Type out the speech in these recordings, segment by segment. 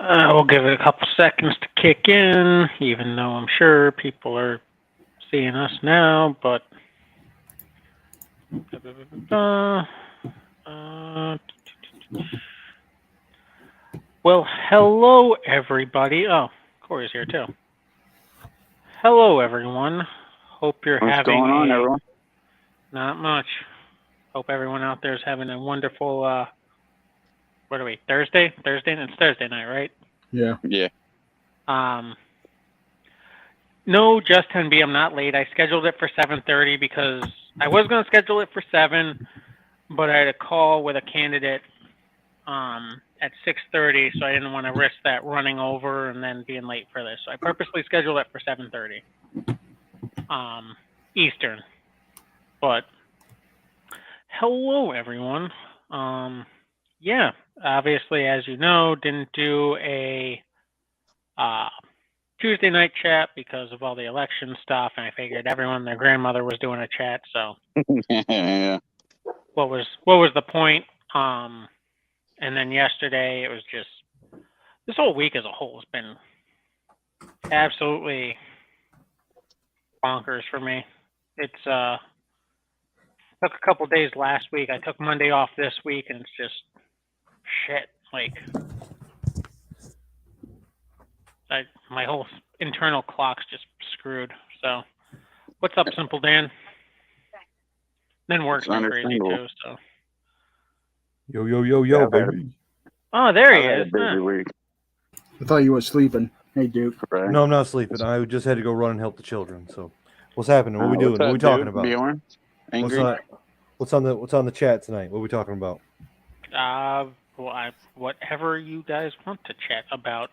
We'll give it a couple seconds to kick in, even though I'm sure people are seeing us now, but. Well, hello, everybody. Oh, Corey's here, too. Hello, everyone. Hope you're What's having going on, everyone? Not much. Hope everyone out there is having a wonderful, what are we, Thursday? It's Thursday night, right? Yeah. Yeah. No, just 10B, I'm not late. I scheduled it for 7:30 because I was going to schedule it for 7, but I had a call with a candidate at 6:30, so I didn't want to risk that running over and then being late for this. So I purposely scheduled it for 7:30 Eastern. But hello, everyone. Yeah, obviously, as you know, didn't do a Tuesday night chat because of all the election stuff, and I figured everyone and their grandmother was doing a chat. So Yeah. what was the point? And then yesterday it was just this whole week as a whole has been absolutely bonkers for me. It's took a couple days last week. I took Monday off this week, and it's just shit. Like my whole internal clock's just screwed. So, what's up, Simple Dan? Then work's been crazy too. So. Yo, Yeah, baby. Oh, there he I've had is. a busy week. I thought you were sleeping. Hey, Duke. Right? No, I'm not sleeping. I just had to go run and help the children. So, what's happening? What are we doing? What's What are we up, talking dude? about? Bjorn? Angry? What's on the chat tonight? What are we talking about? Whatever you guys want to chat about.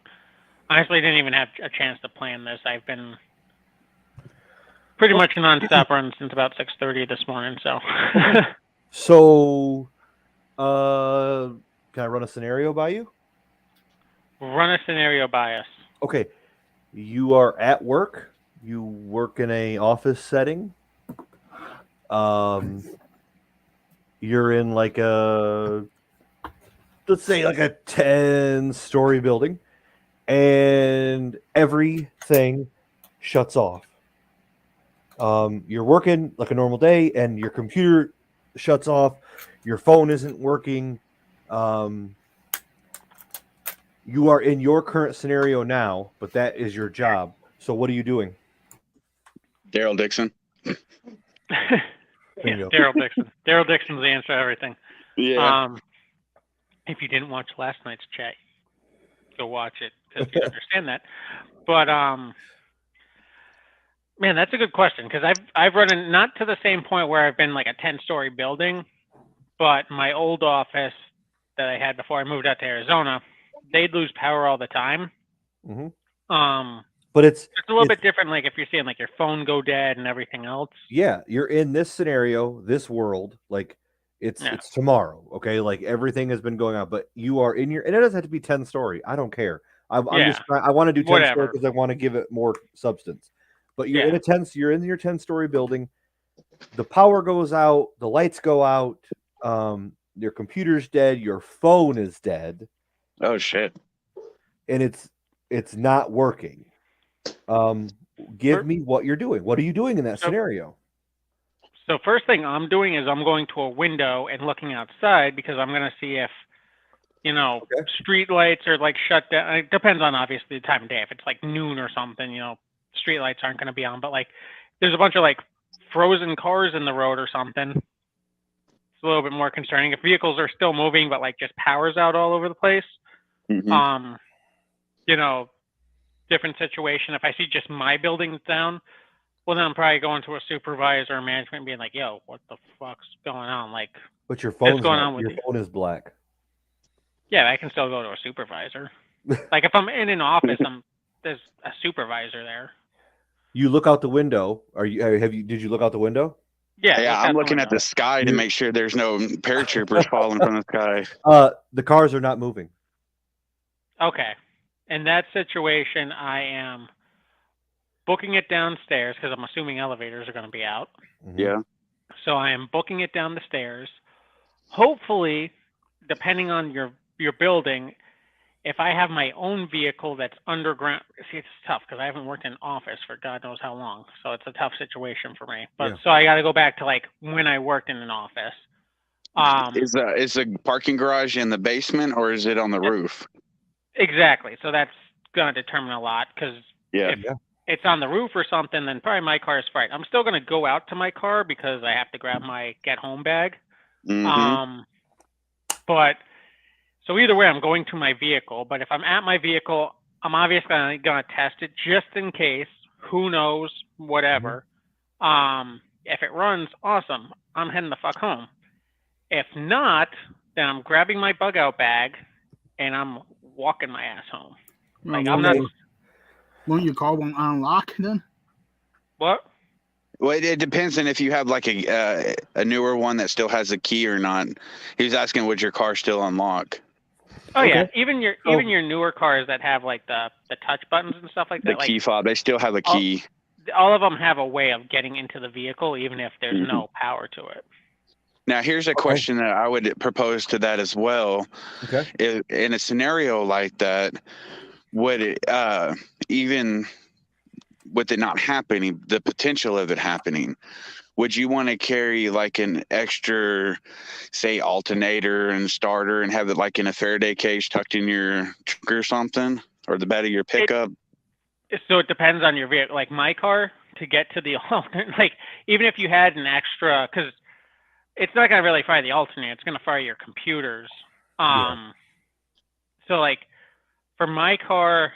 Honestly, I didn't even have a chance to plan this. I've been pretty much nonstop run since about 6:30 this morning. So. So, can I run a scenario by you? Run a scenario by us. Okay, you are at work. You work in a office setting. You're in like let's say like a 10-story building, and everything shuts off. You're working like a normal day, and your computer shuts off. Your phone isn't working. You are in your current scenario now, but that is your job. So what are you doing? Daryl Dixon. Yeah, Daryl Dixon. Daryl Dixon's the answer to everything. Yeah. If you didn't watch last night's chat, go watch it because you understand that. But man, that's a good question because I've run in not to the same point where I've been like a 10-story building, but my old office that I had before I moved out to Arizona, they'd lose power all the time. Mm-hmm. But it's a little bit different. Like if you're seeing like your phone go dead and everything else. Yeah, you're in this scenario, this world, like it's tomorrow. Okay, like everything has been going on, but you are in your, and it doesn't have to be 10-story. I don't care. I want to do 10-story because I want to give it more substance. But you're you're in your 10-story building. The power goes out, the lights go out, your computer's dead, your phone is dead. Oh shit. And it's not working. Give me what you're doing. What are you doing in that scenario? So first thing I'm doing is I'm going to a window and looking outside because I'm going to see if, street lights are like shut down. It depends on obviously the time of day. If it's like noon or something, street lights aren't going to be on. But like, there's a bunch of like frozen cars in the road or something. It's a little bit more concerning. If vehicles are still moving, but like just power's out all over the place, Mm-hmm. Different situation. If I see just my building down, well, then I'm probably going to a supervisor or management and being like, yo, what the fuck's going on? Like, but your phone's your phone is black. Yeah, I can still go to a supervisor. Like if I'm in an office, there's a supervisor there. You look out the window. Did you look out the window? Yeah, I'm looking at the sky to make sure there's no paratroopers falling from the sky. The cars are not moving. Okay. In that situation, I am booking it downstairs because I'm assuming elevators are going to be out. Mm-hmm. Yeah. So I am booking it down the stairs. Hopefully, depending on your building, if I have my own vehicle that's underground, see, it's tough because I haven't worked in an office for God knows how long, so it's a tough situation for me. But so I got to go back to like when I worked in an office. Is the parking garage in the basement or is it on the roof? Exactly. So that's going to determine a lot because if it's on the roof or something, then probably my car is fine. I'm still going to go out to my car because I have to grab my get home bag. Mm-hmm. But so either way, I'm going to my vehicle. But if I'm at my vehicle, I'm obviously going to test it just in case. Who knows? Whatever. If it runs, awesome. I'm heading the fuck home. If not, then I'm grabbing my bug out bag and I'm walking my ass home. Like I'm not. Won't your car won't unlock then? What? Well, it depends on if you have like a newer one that still has a key or not. He was asking, would your car still unlock? Oh yeah, even your newer cars that have like the touch buttons and stuff like that. The key fob, they still have a key. All of them have a way of getting into the vehicle, even if there's no power to it. Now, here's a question that I would propose to that as well. Okay. In a scenario like that, would it even with it not happening, the potential of it happening, would you want to carry like an extra, say, alternator and starter and have it like in a Faraday cage tucked in your trunk or something, or the bed of your pickup? So it depends on your vehicle. Like my car, to get to the alternate, like even if you had an extra, because it's not going to really fire the alternator, it's going to fire your computers. So like for my car,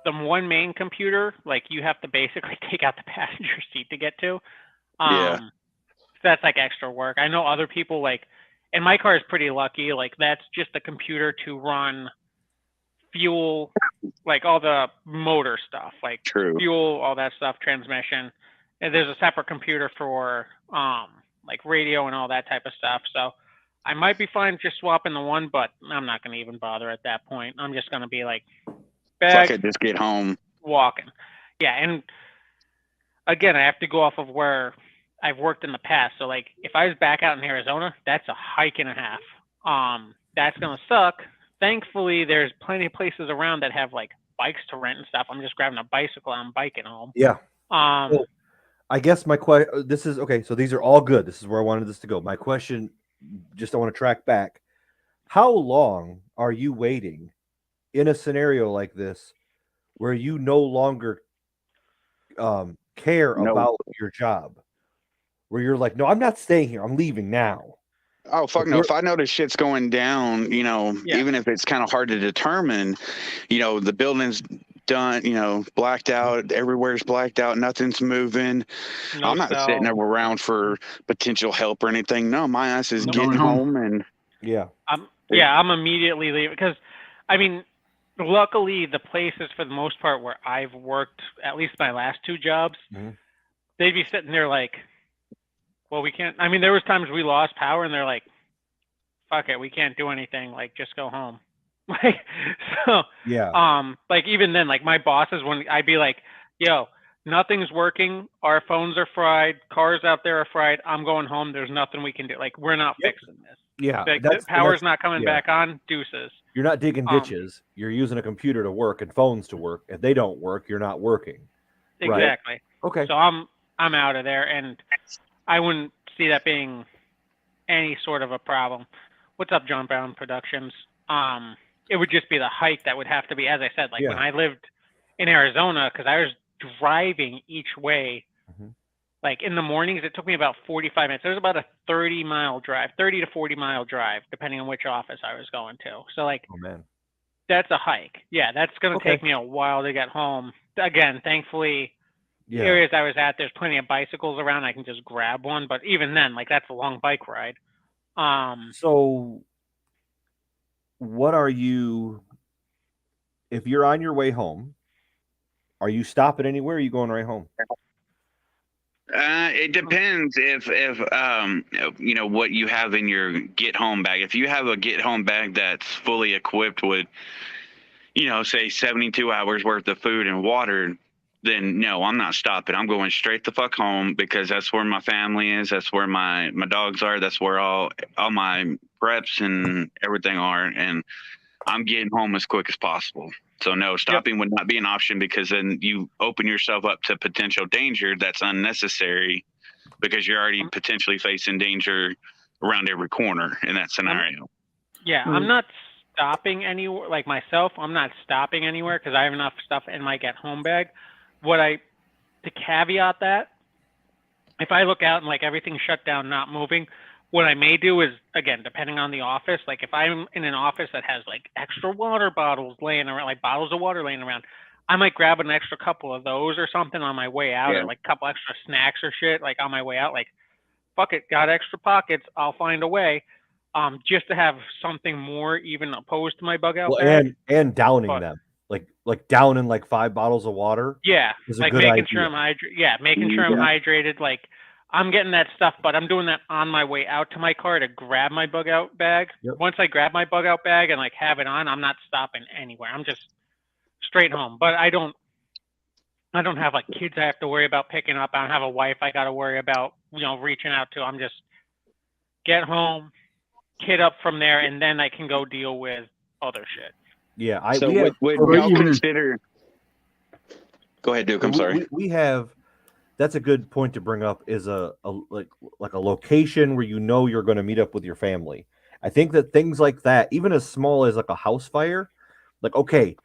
the one main computer, like you have to basically take out the passenger seat to get to. So that's like extra work. I know other people like, and my car is pretty lucky. Like that's just a computer to run fuel, like all the motor stuff, like fuel, all that stuff, transmission. And there's a separate computer for like radio and all that type of stuff. So I might be fine just swapping the one, but I'm not going to even bother at that point. I'm just going to be like, bag, fuck it, just get home. Walking. Yeah, and again, I have to go off of where I've worked in the past. So like if I was back out in Arizona, that's a hike and a half. That's going to suck. Thankfully, there's plenty of places around that have like bikes to rent and stuff. I'm just grabbing a bicycle and I'm biking home. Yeah. So I guess my question, this is okay. So these are all good. This is where I wanted this to go. My question, just I want to track back. How long are you waiting in a scenario like this where you no longer care about your job? Where you're like, no, I'm not staying here. I'm leaving now. Oh, fuck no. If I know the shit's going down, even if it's kind of hard to determine, the building's done, blacked out, everywhere's blacked out, nothing's moving. I'm not sitting around for potential help or anything. No, my ass is getting home and I'm immediately leaving because, I mean, luckily the places for the most part where I've worked, at least my last two jobs, they'd be sitting there like, well, we can't. I mean, there was times we lost power, and they're like, "Fuck it, we can't do anything. Like, just go home." Like, so like even then, like my bosses, when I'd be like, "Yo, nothing's working. Our phones are fried. Cars out there are fried. I'm going home. There's nothing we can do. Like, we're not fixing this. Yeah, like, the power's not coming back on. Deuces. You're not digging ditches. You're using a computer to work and phones to work. If they don't work, you're not working. Exactly. Right. Okay. So I'm out of there, and I wouldn't see that being any sort of a problem. What's up, John Brown Productions? It would just be the hike that would have to be, as I said, like when I lived in Arizona, because I was driving each way. Like in the mornings, it took me about 45 minutes. It was about a 30 to 40 mile drive, depending on which office I was going to. So like, that's a hike. Yeah, that's going to take me a while to get home. Again, thankfully, the areas I was at, there's plenty of bicycles around. I can just grab one. But even then, like that's a long bike ride. So what are you, if you're on your way home, are you stopping anywhere? Or are you going right home? It depends if what you have in your get home bag. If you have a get home bag that's fully equipped with, say 72 hours worth of food and water, then no, I'm not stopping. I'm going straight the fuck home because that's where my family is. That's where my dogs are. That's where all my preps and everything are. And I'm getting home as quick as possible. So no, stopping would not be an option, because then you open yourself up to potential danger that's unnecessary, because you're already potentially facing danger around every corner in that scenario. I'm not stopping anywhere. Like myself, I'm not stopping anywhere because I have enough stuff in my get home bag. To caveat that, if I look out and like everything's shut down, not moving, what I may do is, again, depending on the office, like if I'm in an office that has like extra water bottles laying around, like bottles of water laying around, I might grab an extra couple of those or something on my way out, or like a couple extra snacks or shit, like on my way out. Like, fuck it, got extra pockets, I'll find a way. Just to have something more even opposed to my bug out bag. And downing them. Like downing like 5 bottles of water. Yeah, is a like good making idea. sure I'm hydrated. Yeah, making sure I'm hydrated. Like I'm getting that stuff, but I'm doing that on my way out to my car to grab my bug out bag. Yep. Once I grab my bug out bag and like have it on, I'm not stopping anywhere. I'm just straight home. But I don't have like kids I have to worry about picking up. I don't have a wife I got to worry about, reaching out to. I'm just get home, kid up from there, and then I can go deal with other shit. Yeah, would y'all consider? Go ahead, Duke. I'm sorry. We have. That's a good point to bring up. Is a location where you're going to meet up with your family. I think that things like that, even as small as like a house fire, like okay,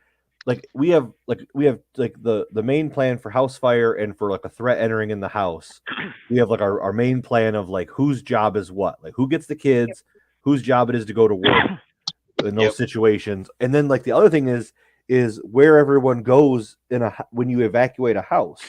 like we have the main plan for house fire and for like a threat entering in the house. We have like our main plan of like whose job is what, like who gets the kids, whose job it is to go to work in those situations. And then like the other thing is where everyone goes when you evacuate a house.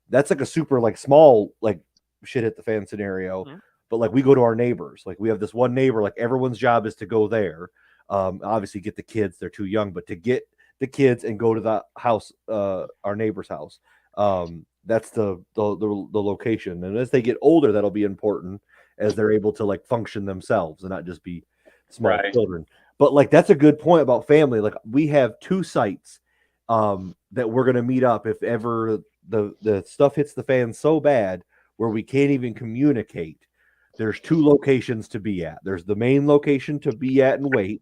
That's like a super like small like shit hit the fan scenario. Mm-hmm. But like we go to our neighbors. Like we have this one neighbor, like everyone's job is to go there. Obviously get the kids, they're too young, but to get the kids and go to the house, our neighbor's house. That's the location. And as they get older, that'll be important as they're able to like function themselves and not just be small children. But like that's a good point about family. Like we have 2 sites that we're gonna meet up if ever the stuff hits the fan so bad where we can't even communicate. There's 2 locations to be at. There's the main location to be at and wait,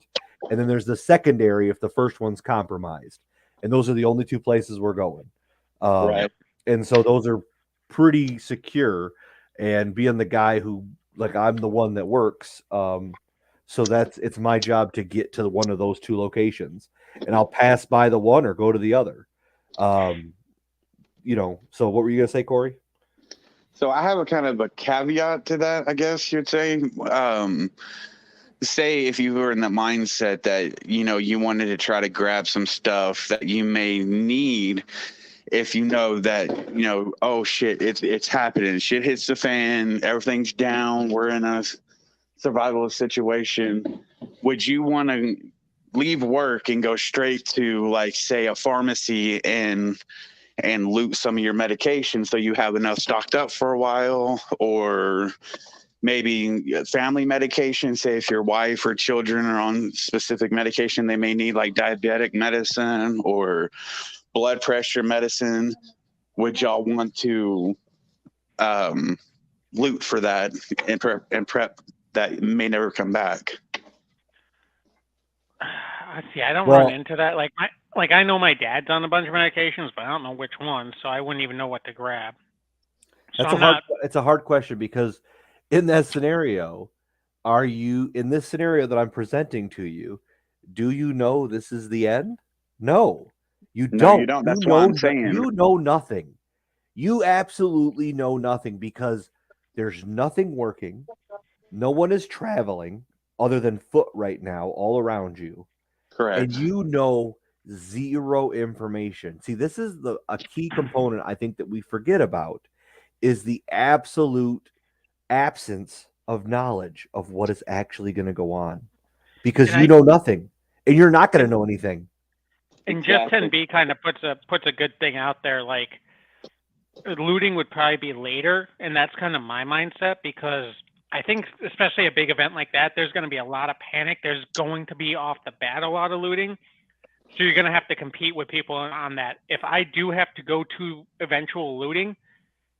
and then there's the secondary if the first one's compromised. And those are the only 2 places we're going. And so those are pretty secure. And being the guy who, like, I'm the one that works, so it's my job to get to one of those 2 locations, and I'll pass by the one or go to the other. So what were you gonna say, Corey? So I have a kind of a caveat to that, I guess you'd say. Say if you were in the mindset that, you wanted to try to grab some stuff that you may need, if you know that, oh shit, it's happening. Shit hits the fan, everything's down, we're in a survival situation. Would you want to leave work and go straight to, like, say, a pharmacy and loot some of your medication so you have enough stocked up for a while? Or maybe family medication, say if your wife or children are on specific medication they may need, like diabetic medicine or blood pressure medicine. Would y'all want to loot for that and prep that may never come back? See, I don't run into that. Like I know my dad's on a bunch of medications, but I don't know which one, so I wouldn't even know what to grab. It's a hard question, because in that scenario, in this scenario that I'm presenting to you, do you know this is the end? No, you don't. No, you don't. That's what I'm saying. You know nothing. You absolutely know nothing, because there's nothing working. No one is traveling other than foot right now all around you. Correct. And you know zero information. See, this is a key component I think that we forget about, is the absolute absence of knowledge of what is actually going to go on, because you know nothing and you're not going to know anything. And just 10B kind of puts a good thing out there. Like, looting would probably be later, and that's kind of my mindset, because I think especially a big event like that, there's going to be a lot of panic. There's going to be off the bat a lot of looting. So you're going to have to compete with people on that. If I do have to go to eventual looting,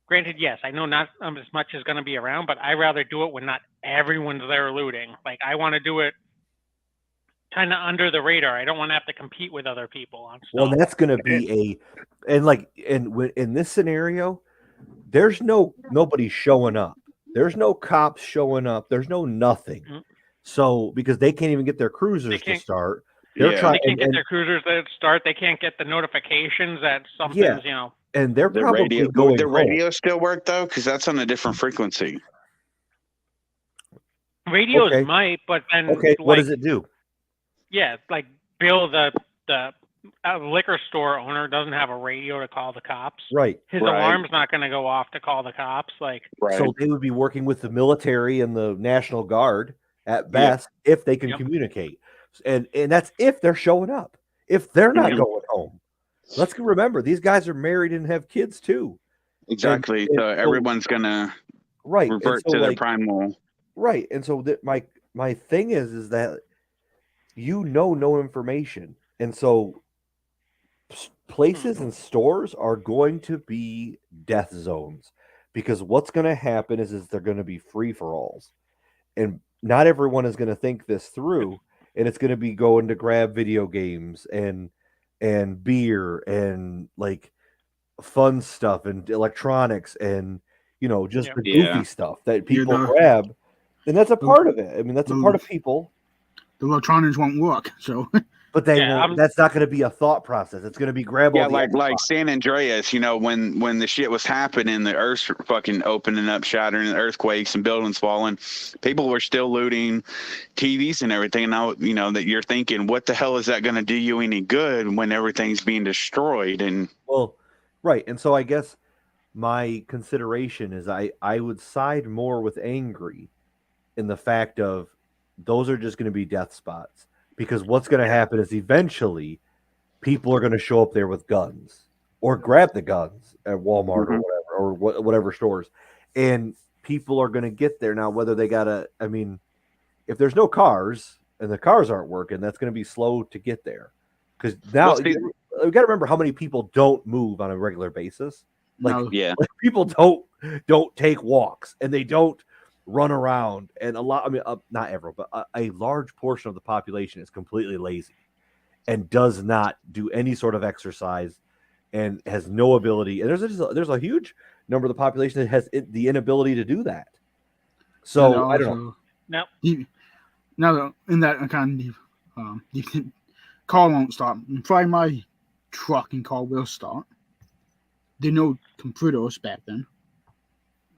granted, yes, I know not as much is going to be around, but I rather do it when not everyone's there looting. Like, I want to do it kind of under the radar. I don't want to have to compete with other people on stuff. Well, that's going to be in this scenario, there's nobody showing up. There's no cops showing up. There's no nothing. Mm-hmm. So because they can't even get their cruisers to start, they're trying. They can't get their cruisers to start. They can't get the notifications that something's And they're probably going. Would the radio still work though? Because that's on a different frequency. Radios might, but then what does it do? Yeah, like Bill, the liquor store owner doesn't have a radio to call the cops. Right. His alarm's not going to go off to call the cops. So they would be working with the military and the National Guard at best if they can communicate. And that's if they're showing up. If they're not going home. Let's remember, these guys are married and have kids too. Exactly. So everyone's going to revert to their primal. Right. And so my thing is that no information. And so places and stores are going to be death zones because what's going to happen is they're going to be free-for-alls. And not everyone is going to think this through. And it's going to be going to grab video games and beer and like fun stuff and electronics and just the goofy stuff that people grab, and that's a part of it. I mean, that's a part of people. The electronics won't work, so. But that's not going to be a thought process. It's going to be grab. Yeah, like San Andreas. When the shit was happening, the earth's fucking opening up, shattering, and earthquakes and buildings falling. People were still looting TVs and everything. And now that you're thinking, what the hell is that going to do you any good when everything's being destroyed? And right. And so I guess my consideration is I would side more with angry in the fact of those are just going to be death spots. Because what's going to happen is eventually people are going to show up there with guns or grab the guns at Walmart or whatever, or whatever stores. And people are going to get there. Now, whether they if there's no cars and the cars aren't working, that's going to be slow to get there. Because now we got to remember how many people don't move on a regular basis. People don't take walks and they don't run around, and a lot, not everyone, but a large portion of the population is completely lazy and does not do any sort of exercise and has no ability. And there's a huge number of the population that has the inability to do that. So I don't know. Now in that kind of car won't start. Try my truck and car will start. There are no computers back then.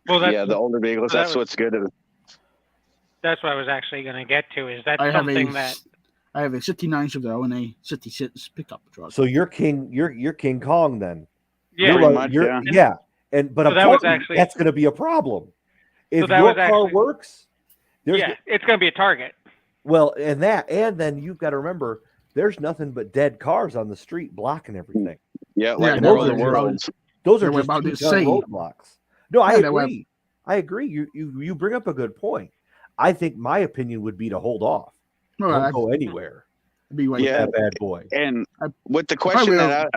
Well, the older vehicles. That's what's good. That's what I was actually going to get to. Is that something that I have a 69 Chevelle and a 66 pickup truck. So you're King Kong then. Yeah, pretty much, yeah. That's going to be a problem. If your car works, it's going to be a target. Well, and then you've got to remember, there's nothing but dead cars on the street blocking everything. Yeah, like War of the Worlds. Those are just roadblocks. No, I agree. I agree. You bring up a good point. I think my opinion would be to hold off. Don't go anywhere. Be like that bad boy. And with the question that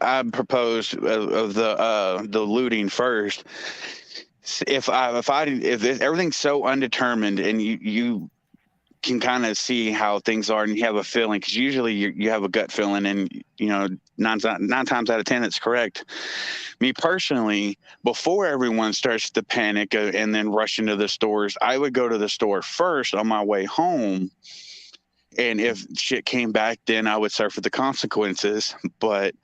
I proposed of the looting first, if everything's so undetermined and you can kind of see how things are and you have a feeling, because usually you have a gut feeling and 9 times out of 10 it's correct. Me personally, before everyone starts to panic and then rush into the stores, I would go to the store first on my way home, and if shit came back, then I would suffer the consequences. But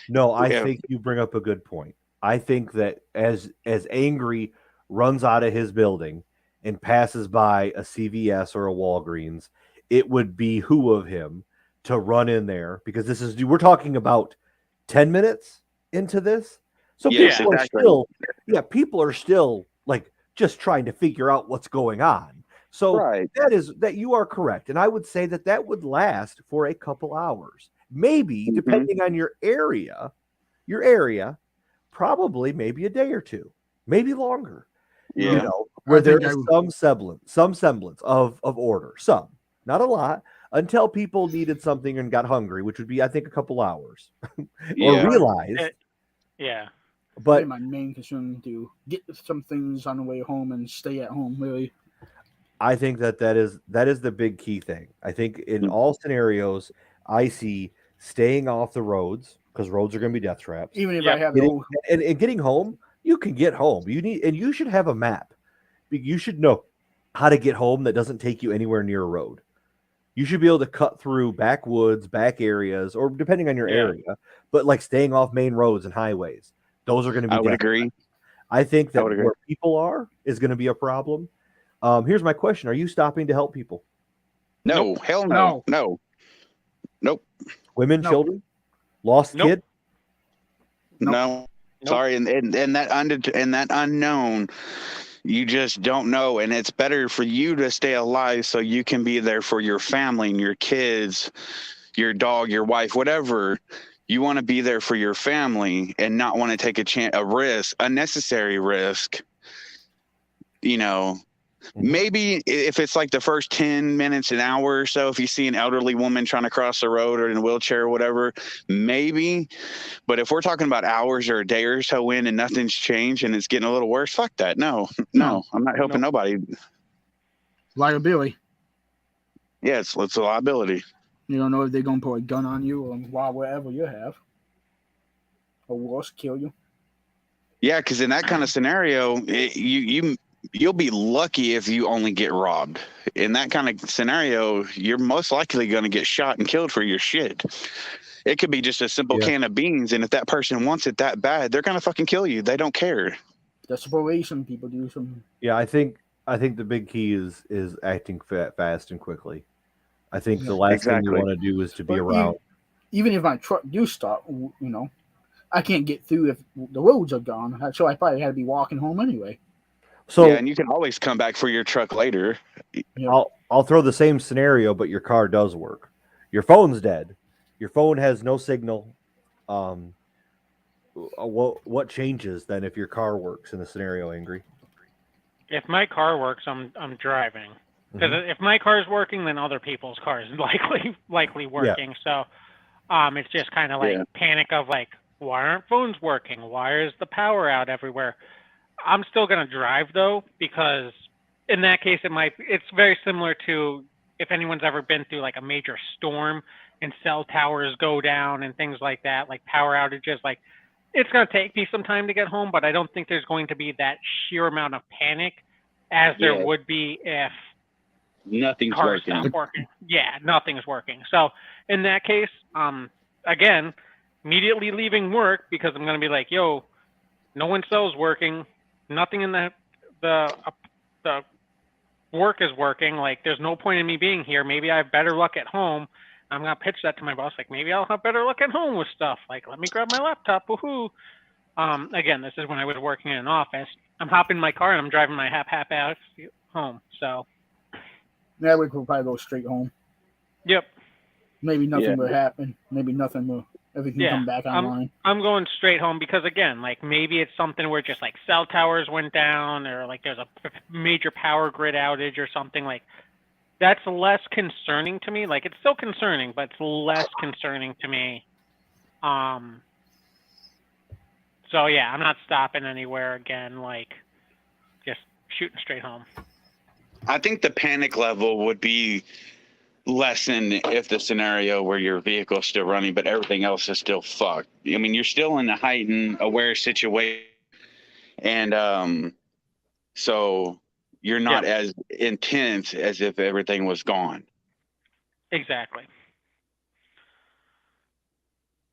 no, I think you bring up a good point. I think that as Angry runs out of his building and passes by a CVS or a Walgreens, it would behoove him to run in there, because we're talking about 10 minutes into this. So people are still like just trying to figure out what's going on. So that you are correct. And I would say that would last for a couple hours, maybe depending on your area, probably maybe a day or two, maybe longer. Where there is some semblance of order, some, not a lot, until people needed something and got hungry, which would be, I think, a couple hours, or realized. But my main concern to get some things on the way home and stay at home, really. I think that is the big key thing. I think in all scenarios, I see staying off the roads because roads are going to be death traps. Even if I have and getting home, you can get home. You should have a map. You should know how to get home that doesn't take you anywhere near a road. You should be able to cut through backwoods, back areas, or depending on your area, but like staying off main roads and highways. Those are going to be. I would agree. I think that where people are is going to be a problem. Here's my question: are you stopping to help people? No, nope. Hell no, no, nope. Women, children, lost kid. No, sorry, and that unknown, you just don't know, and it's better for you to stay alive so you can be there for your family and your kids, your dog, your wife, whatever. You want to be there for your family and not want to take a risk, unnecessary risk. You know, maybe if it's like the first 10 minutes, an hour or so, if you see an elderly woman trying to cross the road or in a wheelchair or whatever, maybe. But if we're talking about hours or a day or so in and nothing's changed and it's getting a little worse, fuck that. No, I'm not helping nobody. Liability. Yeah, it's a liability. You don't know if they're going to put a gun on you or whatever you have. Or worse, kill you. Yeah, because in that kind of scenario, you'll be lucky if you only get robbed. In that kind of scenario, you're most likely going to get shot and killed for your shit. It could be just a simple can of beans, and if that person wants it that bad, they're going to fucking kill you. They don't care. Desperation, people do some. Yeah, I think the big key is acting fast and quickly. I think the last thing you want to do is to be around. Even if my truck do stop, I can't get through if the roads are gone. So I probably had to be walking home anyway. So yeah, and you can always come back for your truck later. I'll throw the same scenario, but your car does work. Your phone's dead. Your phone has no signal. What changes then if your car works in the scenario, Angry? If my car works, I'm driving. Because if my car's working, then other people's cars likely working. Yeah. So it's just kind of like panic of like, why aren't phones working? Why is the power out everywhere? I'm still going to drive though, because in that case, it's very similar to if anyone's ever been through like a major storm and cell towers go down and things like that, like power outages, like it's going to take me some time to get home, but I don't think there's going to be that sheer amount of panic as there would be if nothing's working. Yeah, nothing's working. So in that case, again, immediately leaving work because I'm going to be like, yo, no one cell's working. Nothing in the work is working. Like, there's no point in me being here. Maybe I have better luck at home. I'm going to pitch that to my boss. Like, maybe I'll have better luck at home with stuff. Like, let me grab my laptop. Woohoo. Again, this is when I was working in an office. I'm hopping in my car and I'm driving my half out home. So. Yeah, we could probably go straight home. Yep. Maybe nothing will happen. Maybe nothing will. Everything come back online. I'm going straight home because, again, like maybe it's something where just like cell towers went down or like there's a major power grid outage or something. Like that's less concerning to me. Like it's still concerning, but it's less concerning to me. So yeah, I'm not stopping anywhere again. Like just shooting straight home. I think the panic level would be lessen if the scenario where your vehicle's still running, but everything else is still fucked. I mean, you're still in a heightened aware situation. And so you're not as intense as if everything was gone. Exactly.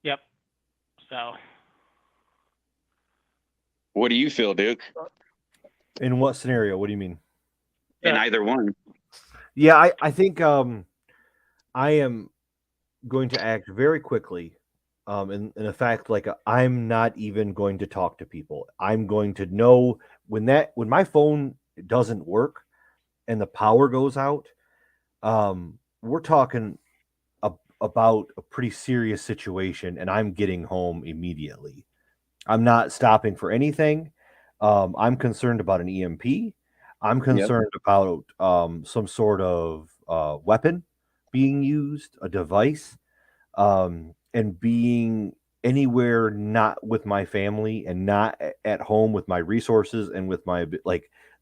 Yep. So. What do you feel, Duke? In what scenario? What do you mean? In either one. Yeah, I think I am going to act very quickly. In fact, like I'm not even going to talk to people. I'm going to know when my phone doesn't work and the power goes out. We're talking about a pretty serious situation, and I'm getting home immediately. I'm not stopping for anything. I'm concerned about an EMP. I'm concerned about some sort of weapon being used, a device, and being anywhere not with my family and not at home with my resources and with my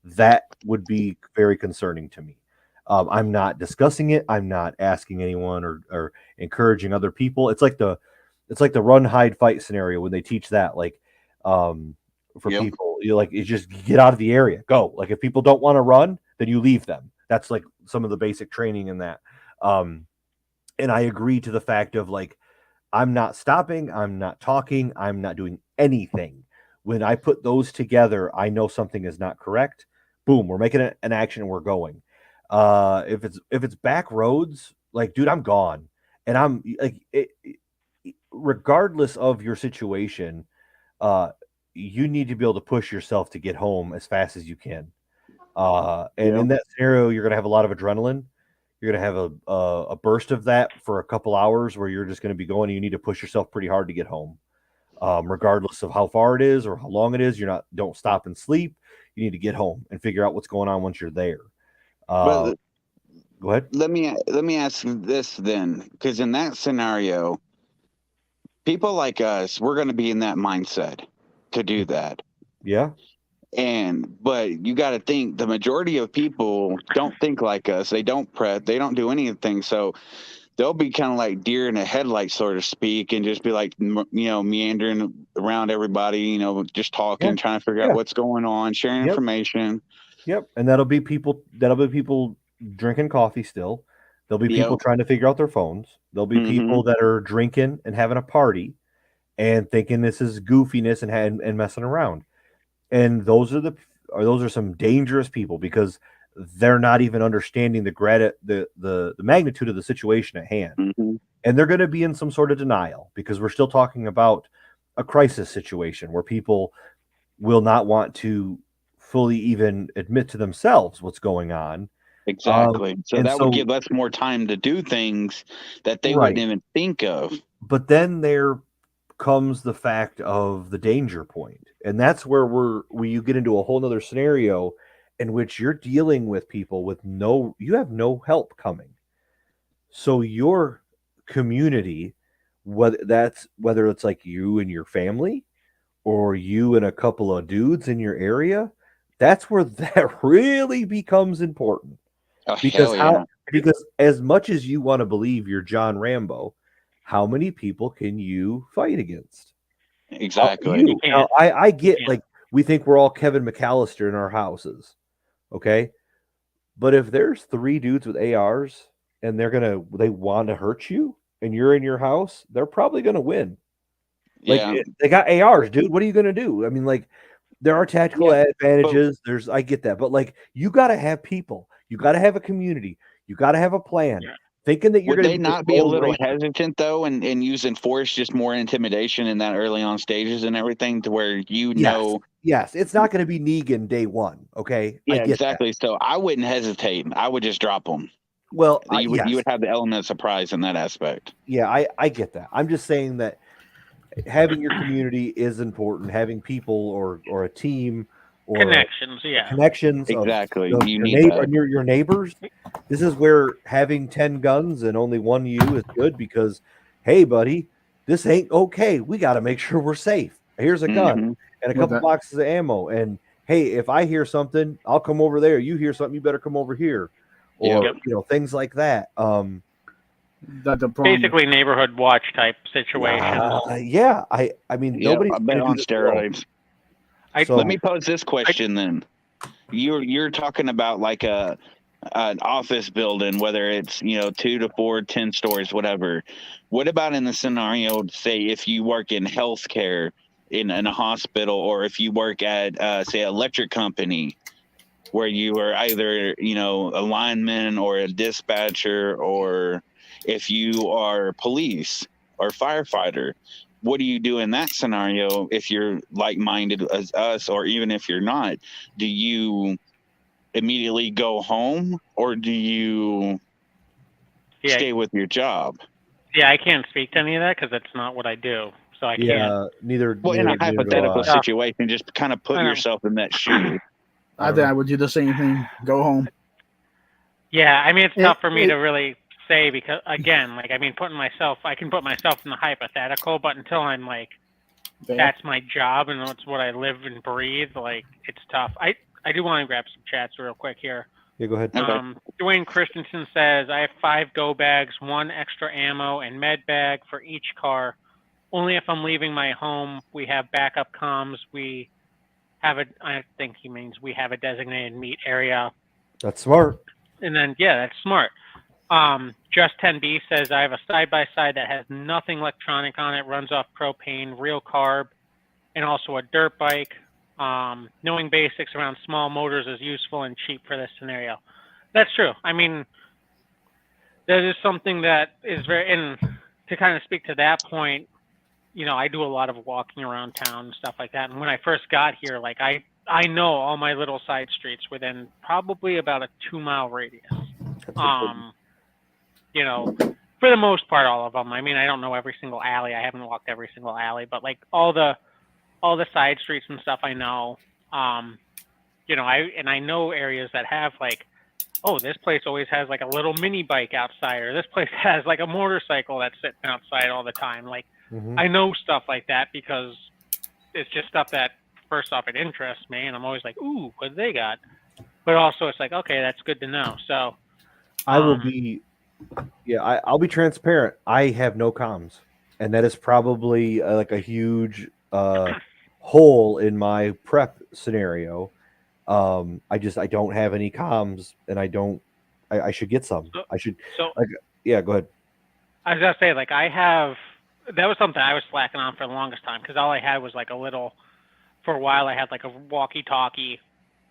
that would be very concerning to me. I'm not discussing it. I'm not asking anyone or encouraging other people. It's like the run, hide, fight scenario when they teach that. Like, for people, you like, you just get out of the area, go. Like, if people don't want to run, then you leave them. That's like some of the basic training in that. And I agree to the fact of like, I'm not stopping, I'm not talking, I'm not doing anything. When I put those together, I know something is not correct. Boom, we're making an action and we're going. If it's back roads, like, dude, I'm gone. And I'm like, regardless of your situation, you need to be able to push yourself to get home as fast as you can. And in that scenario, you're gonna have a lot of adrenaline. You're gonna have a burst of that for a couple hours where you're just gonna be going. And you need to push yourself pretty hard to get home, regardless of how far it is or how long it is. Don't stop and sleep. You need to get home and figure out what's going on once you're there. But go ahead. Let me ask you this then, because in that scenario, people like us, we're going to be in that mindset to do that. Yeah. But you got to think the majority of people don't think like us. They don't prep. They don't do anything. So they'll be kind of like deer in a headlight, so to speak, and just be like, meandering around everybody, just talking, trying to figure out what's going on, sharing information. Yep. And that'll be people drinking coffee still. There'll be people trying to figure out their phones. There'll be people that are drinking and having a party and thinking this is goofiness and messing around. And those are some dangerous people because they're not even understanding the magnitude of the situation at hand. And they're going to be in some sort of denial because we're still talking about a crisis situation where people will not want to fully even admit to themselves what's going on. Exactly. So that would give us more time to do things that they wouldn't even think of. But then there comes the fact of the danger point. And that's where you get into a whole nother scenario in which you're dealing with people you have no help coming. So your community, whether it's like you and your family or you and a couple of dudes in your area, that's where that really becomes important. Because as much as you want to believe you're John Rambo, how many people can you fight against? Exactly. Now, I get like we think we're all Kevin McAllister in our houses, okay? But if there's 3 dudes with ARs and they want to hurt you and you're in your house, they're probably gonna win. Like they got ARs, dude. What are you gonna do? I mean, like there are tactical advantages. I get that, but like you got to have people. You got to have a community. You got to have a plan. Thinking that you're going to not be a little hesitant though, and using force, just more intimidation in that early on stages and everything, to where Yes, it's not going to be Negan day one. Okay, yeah, exactly. That. So I wouldn't hesitate. I would just drop them. Well, you would have the element of surprise in that aspect. Yeah, I get that. I'm just saying that having your community is important. Having people or a team or connections. Exactly. You need your neighbors. This is where having 10 guns and only one you is good because, hey, buddy, this ain't okay. We got to make sure we're safe. Here's a gun and a couple boxes of ammo. And hey, if I hear something, I'll come over there. You hear something, you better come over here. Or things like that. Basically neighborhood watch type situation. I mean, nobody's been on steroids. Let me pose this question then. You're talking about like an office building, whether it's 2 to 4, 10 stories, whatever. What about in the scenario, say if you work in healthcare in a hospital, or if you work at say an electric company, where you are either a lineman or a dispatcher, or if you are police or firefighter? What do you do in that scenario if you're like-minded as us, or even if you're not? Do you immediately go home, or do you stay with your job? Yeah, I can't speak to any of that because that's not what I do. So I can't. Neither. Well, in a hypothetical situation, just kind of put yourself in that shoe. I think I would do the same thing. Go home. Yeah, I mean, it's tough for me to really say because, again, like, I mean, I can put myself in the hypothetical, but until I'm like, that's my job and that's what I live and breathe, like, it's tough. I do want to grab some chats real quick here. Yeah, go ahead. Dwayne Christensen says, I have 5 go bags, 1 extra ammo, and med bag for each car. Only if I'm leaving my home, we have backup comms. We have I think he means we have a designated meet area. That's smart. And then, yeah, that's smart. Just 10B says, I have a side-by-side that has nothing electronic on it, runs off propane, real carb, and also a dirt bike. Knowing basics around small motors is useful and cheap for this scenario. That's true. I mean, that is something that is very, and to kind of speak to that point, you know, I do a lot of walking around town and stuff like that. And when I first got here, like I know all my little side streets within probably about a 2-mile radius. You know, for the most part, all of them. I mean, I don't know every single alley. I haven't walked every single alley, but like all the side streets and stuff I know. You know, I know areas that have like, oh, this place always has like a little mini bike outside, or this place has like a motorcycle that's sitting outside all the time. Like, I know stuff like that because it's just stuff that, first off, it interests me, and I'm always like, ooh, what do they got? But also, it's like, okay, that's good to know. So, I will be, I'll be transparent. I have no comms, and that is probably like a huge hole in my prep scenario. I don't have any comms, and I should get some. Yeah, go ahead. I was gonna say, like, that was something I was slacking on for the longest time, because all I had was like for a while I had like a walkie-talkie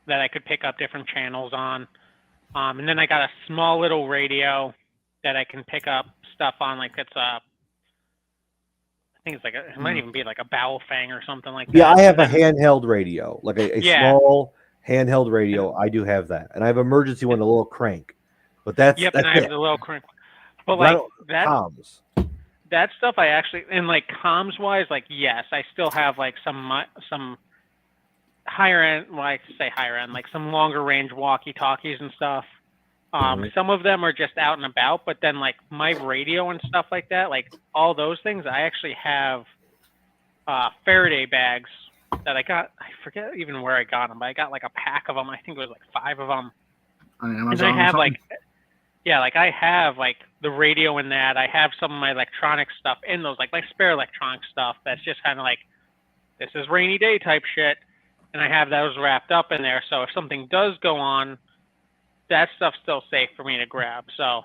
that I could pick up different channels on. And then I got a small little radio that I can pick up stuff on, like it's I think it's like it might even be like a Baofeng or something like that. Yeah, I have a handheld radio, like a small handheld radio. I do have that, and I have an emergency one, a little crank. But that's and I have the little crank. But like comms. That stuff I actually, and like comms wise, like yes, I still have like some higher end, well, I say higher end, like some longer range walkie talkies and stuff. Some of them are just out and about, but then like my radio and stuff like that, like all those things, I actually have Faraday bags that I got. I forget even where I got them, but I got like a pack of them. I think it was like 5 of them. And I have like, like I have like the radio in that. I have some of my electronic stuff in those, like spare electronic stuff. That's just kind of like, this is rainy day type shit. And I have those wrapped up in there. So if something does go on, that stuff's still safe for me to grab. So.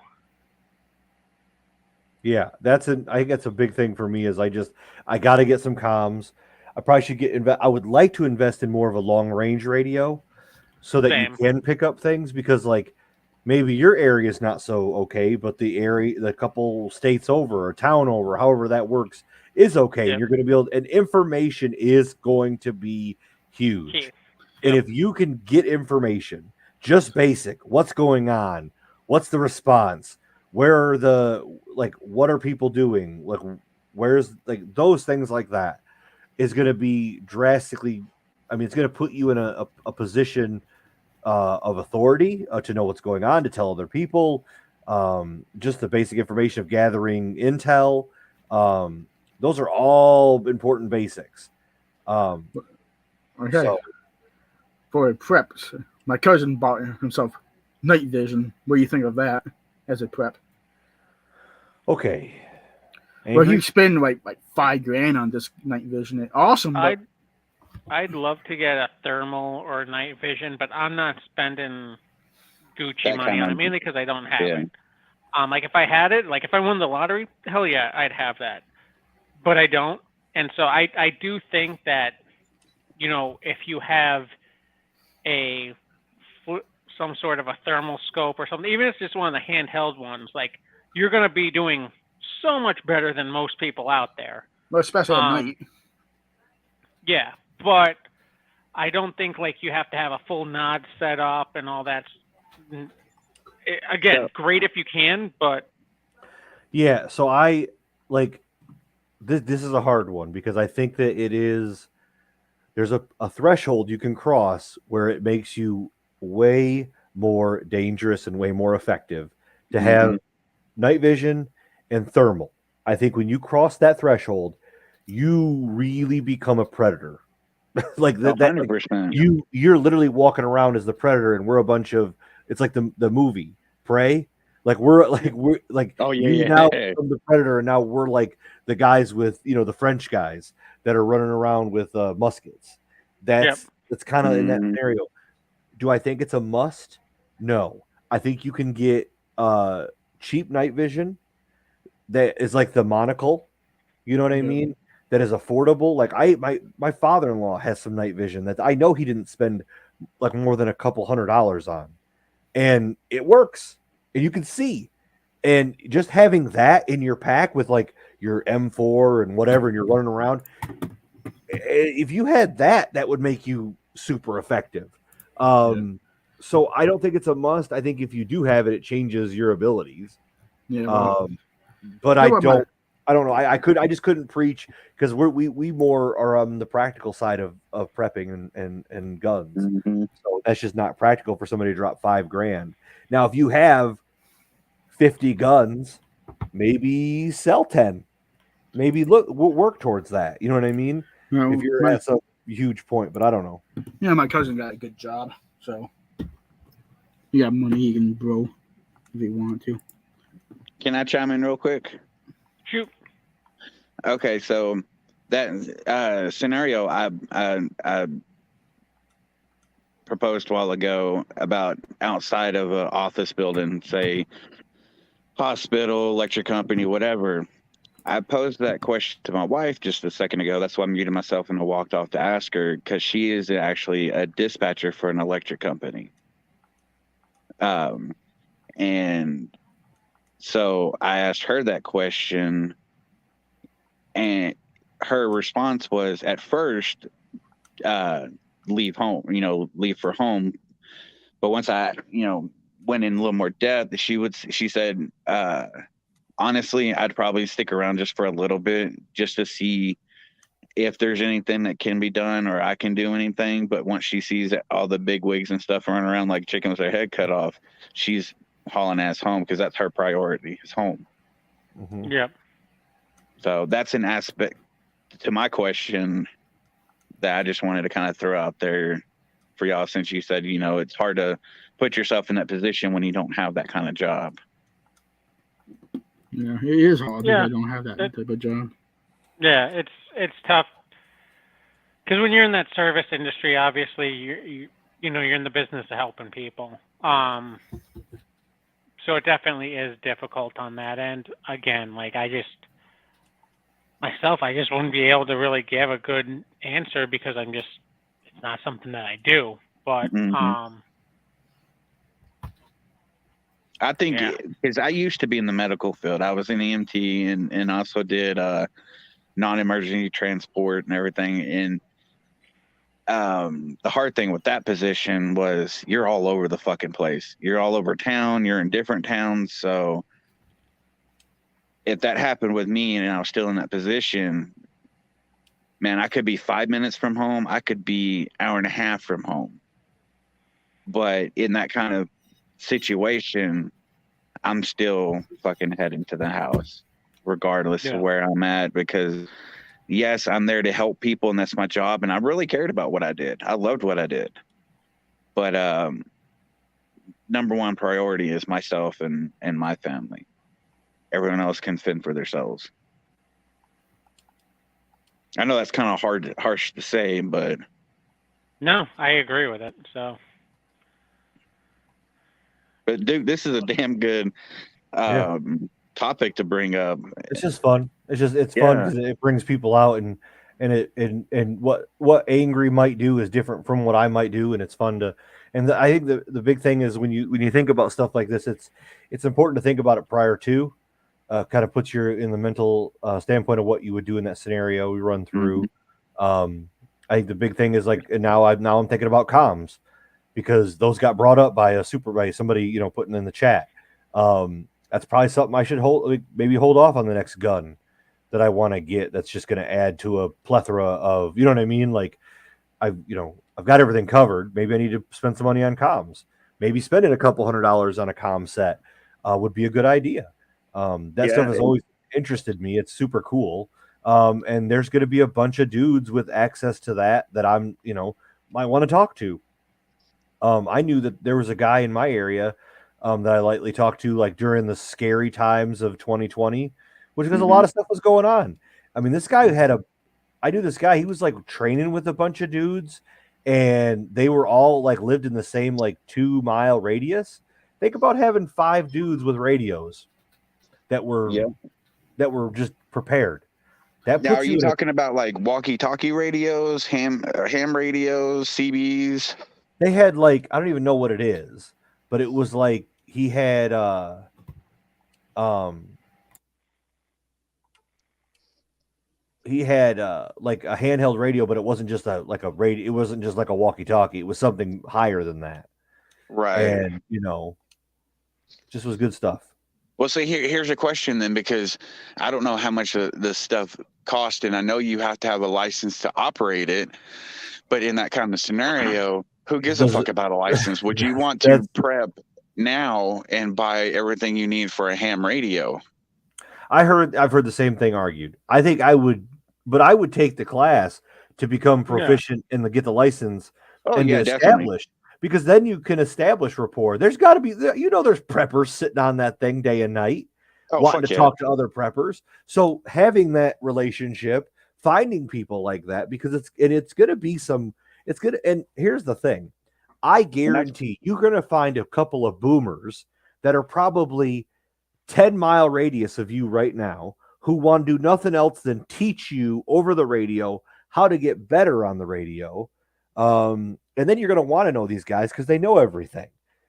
Yeah, I think that's a big thing for me is I got to get some comms. I probably should I would like to invest in more of a long range radio so that you can pick up things, because like maybe your area is not so okay, but the couple states over or town over, however that works, is okay. And you're going to be able, and information is going to be huge. And if you can get information, just basic, what's going on, what's the response, where are what are people doing, like where's like those things like that is going to be drastically, I mean, it's going to put you in a position of authority to know what's going on, to tell other people, just the basic information of gathering intel. Those are all important basics. Okay. So, for preps, my cousin bought himself night vision. What do you think of that as a prep? Okay. Well, he spend like $5,000 on this night vision. It's awesome. But I'd love to get a thermal or night vision, but I'm not spending Gucci money on it, mainly because I don't have it. Like if I had it, like if I won the lottery, hell yeah, I'd have that. But I don't. And so I do think that, you know, if you have some sort of a thermal scope or something, even if it's just one of the handheld ones, like you're going to be doing so much better than most people out there. Well, especially at night. Yeah, but I don't think like you have to have a full nod set up and all that. Again, great if you can, but yeah. So I like this is a hard one, because I think that there's a threshold you can cross where it makes you way more dangerous and way more effective to have night vision and thermal. I think when you cross that threshold, you really become a predator. Like that, 100%. You're literally walking around as the predator, and we're a bunch of. It's like the movie Prey. We're Oh yeah, you now from the predator, and now we're like the guys with the French guys that are running around with muskets. That's kind of in that scenario. Do I think it's a must? No. I think you can get cheap night vision that is like the monocle. You know what I mean? That is affordable. Like my father-in-law has some night vision that I know he didn't spend like more than a couple $100 on. And it works. And you can see. And just having that in your pack with like your M4 and whatever, and you're running around, if you had that, that would make you super effective. So I don't think it's a must. I think if you do have it, it changes your abilities. But I don't know. I just couldn't preach because we more are on the practical side of prepping and guns. So that's just not practical for somebody to drop $5,000. Now, if you have 50 guns, maybe sell 10. Maybe work towards that. You know what I mean? If you're that's a huge point, but I don't know. Yeah, my cousin got a good job, so he got money he can blow if he wanted to. Can I chime in real quick? Shoot. Okay, so that scenario I proposed a while ago about outside of an office building, say hospital, electric company, whatever. I posed that question to my wife just a second ago. That's why I muted myself and I walked off to ask her, because she is actually a dispatcher for an electric company. And so I asked her that question, and her response was, at first, leave home, leave for home. But once I, went in a little more depth, she said, honestly, I'd probably stick around just for a little bit, just to see if there's anything that can be done or I can do anything. But once she sees all the big wigs and stuff running around like chicken with their head cut off, she's hauling ass home, because that's her priority, is home. Yep. So that's an aspect to my question that I just wanted to kind of throw out there for y'all, since you said, it's hard to put yourself in that position when you don't have that kind of job. Yeah, it is hard if I don't have that type of job. Yeah, it's tough, because when you're in that service industry, obviously you're in the business of helping people. So it definitely is difficult on that end. Again, like I just wouldn't be able to really give a good answer, because it's not something that I do. But I think, because I used to be in the medical field. I was in EMT and also did non-emergency transport and everything. And the hard thing with that position was you're all over the fucking place. You're all over town. You're in different towns. So if that happened with me and I was still in that position, man, I could be 5 minutes from home. I could be an hour and a half from home. But in that kind of situation, I'm still fucking heading to the house, regardless of where I'm at, because yes, I'm there to help people, and that's my job, and I really cared about what I did. I loved what I did. But number one priority is myself and my family. Everyone else can fend for themselves. I know that's kind of harsh to say, but no, I agree with it. So, but dude, this is a damn good topic to bring up. It's just fun. It's fun because it brings people out, and what Angry might do is different from what I might do, and it's fun to. And I think the big thing is when you think about stuff like this, it's important to think about it prior to. Kind of puts you in the mental standpoint of what you would do in that scenario we run through. I think the big thing is like, and now I'm thinking about comms, because those got brought up by somebody putting in the chat. That's probably something I should maybe hold off on the next gun that I want to get. That's just going to add to a plethora of, you know what I mean? Like I've got everything covered. Maybe I need to spend some money on comms. Maybe spending a couple $100 on a comm set would be a good idea. That stuff has always interested me. It's super cool. And there's going to be a bunch of dudes with access to that I'm, might want to talk to. I knew that there was a guy in my area that I lightly talked to, like during the scary times of 2020, which because a lot of stuff was going on. I mean, this guy I knew this guy, he was like training with a bunch of dudes, and they were all like lived in the same like 2-mile radius. Think about having 5 dudes with radios that were just prepared. That now, are you talking about like walkie-talkie radios, ham radios, CBs? They had like, I don't even know what it is, but it was like he had like a handheld radio, but it wasn't just a radio. It wasn't just like a walkie-talkie. It was something higher than that. Right. And just was good stuff. Well, so here's a question then, because I don't know how much this stuff cost, and I know you have to have a license to operate it. But in that kind of scenario, who gives a fuck about a license? Would you want to prep now and buy everything you need for a ham radio? I've heard the same thing argued. I think I would, but I would take the class to become proficient and get the license and to establish. Definitely. Because then you can establish rapport. There's got to be, there's preppers sitting on that thing day and night, wanting to talk to other preppers. So having that relationship, finding people like that, because it's going to be and here's the thing. I guarantee you're going to find a couple of boomers that are probably 10-mile radius of you right now who want to do nothing else than teach you over the radio how to get better on the radio. And then you're going to want to know these guys because they know everything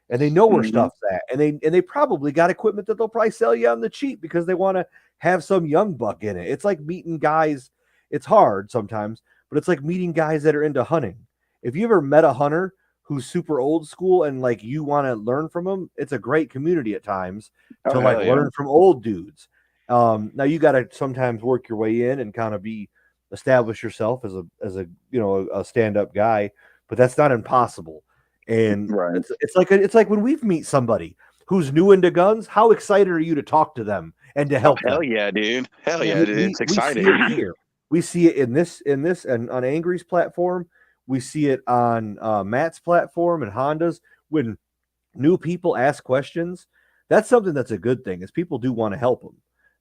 and they know where stuff's at. And they probably got equipment that they'll probably sell you on the cheap because they want to have some young buck in it. It's like meeting guys. It's hard sometimes, but it's like meeting guys that are into hunting. If you ever met a hunter who's super old school and like you want to learn from them, it's a great community at times to learn from old dudes. Now you got to sometimes work your way in and kind of establish yourself as a a stand-up guy, but that's not impossible. And it's like when we meet somebody who's new into guns, how excited are you to talk to them and to help them? Hell yeah, dude. Hell yeah, dude. It's exciting. We see it here. We see it in this and on Angry's platform. We see it on Matt's platform and Honda's. When new people ask questions, that's something that's a good thing, is people do want to help them,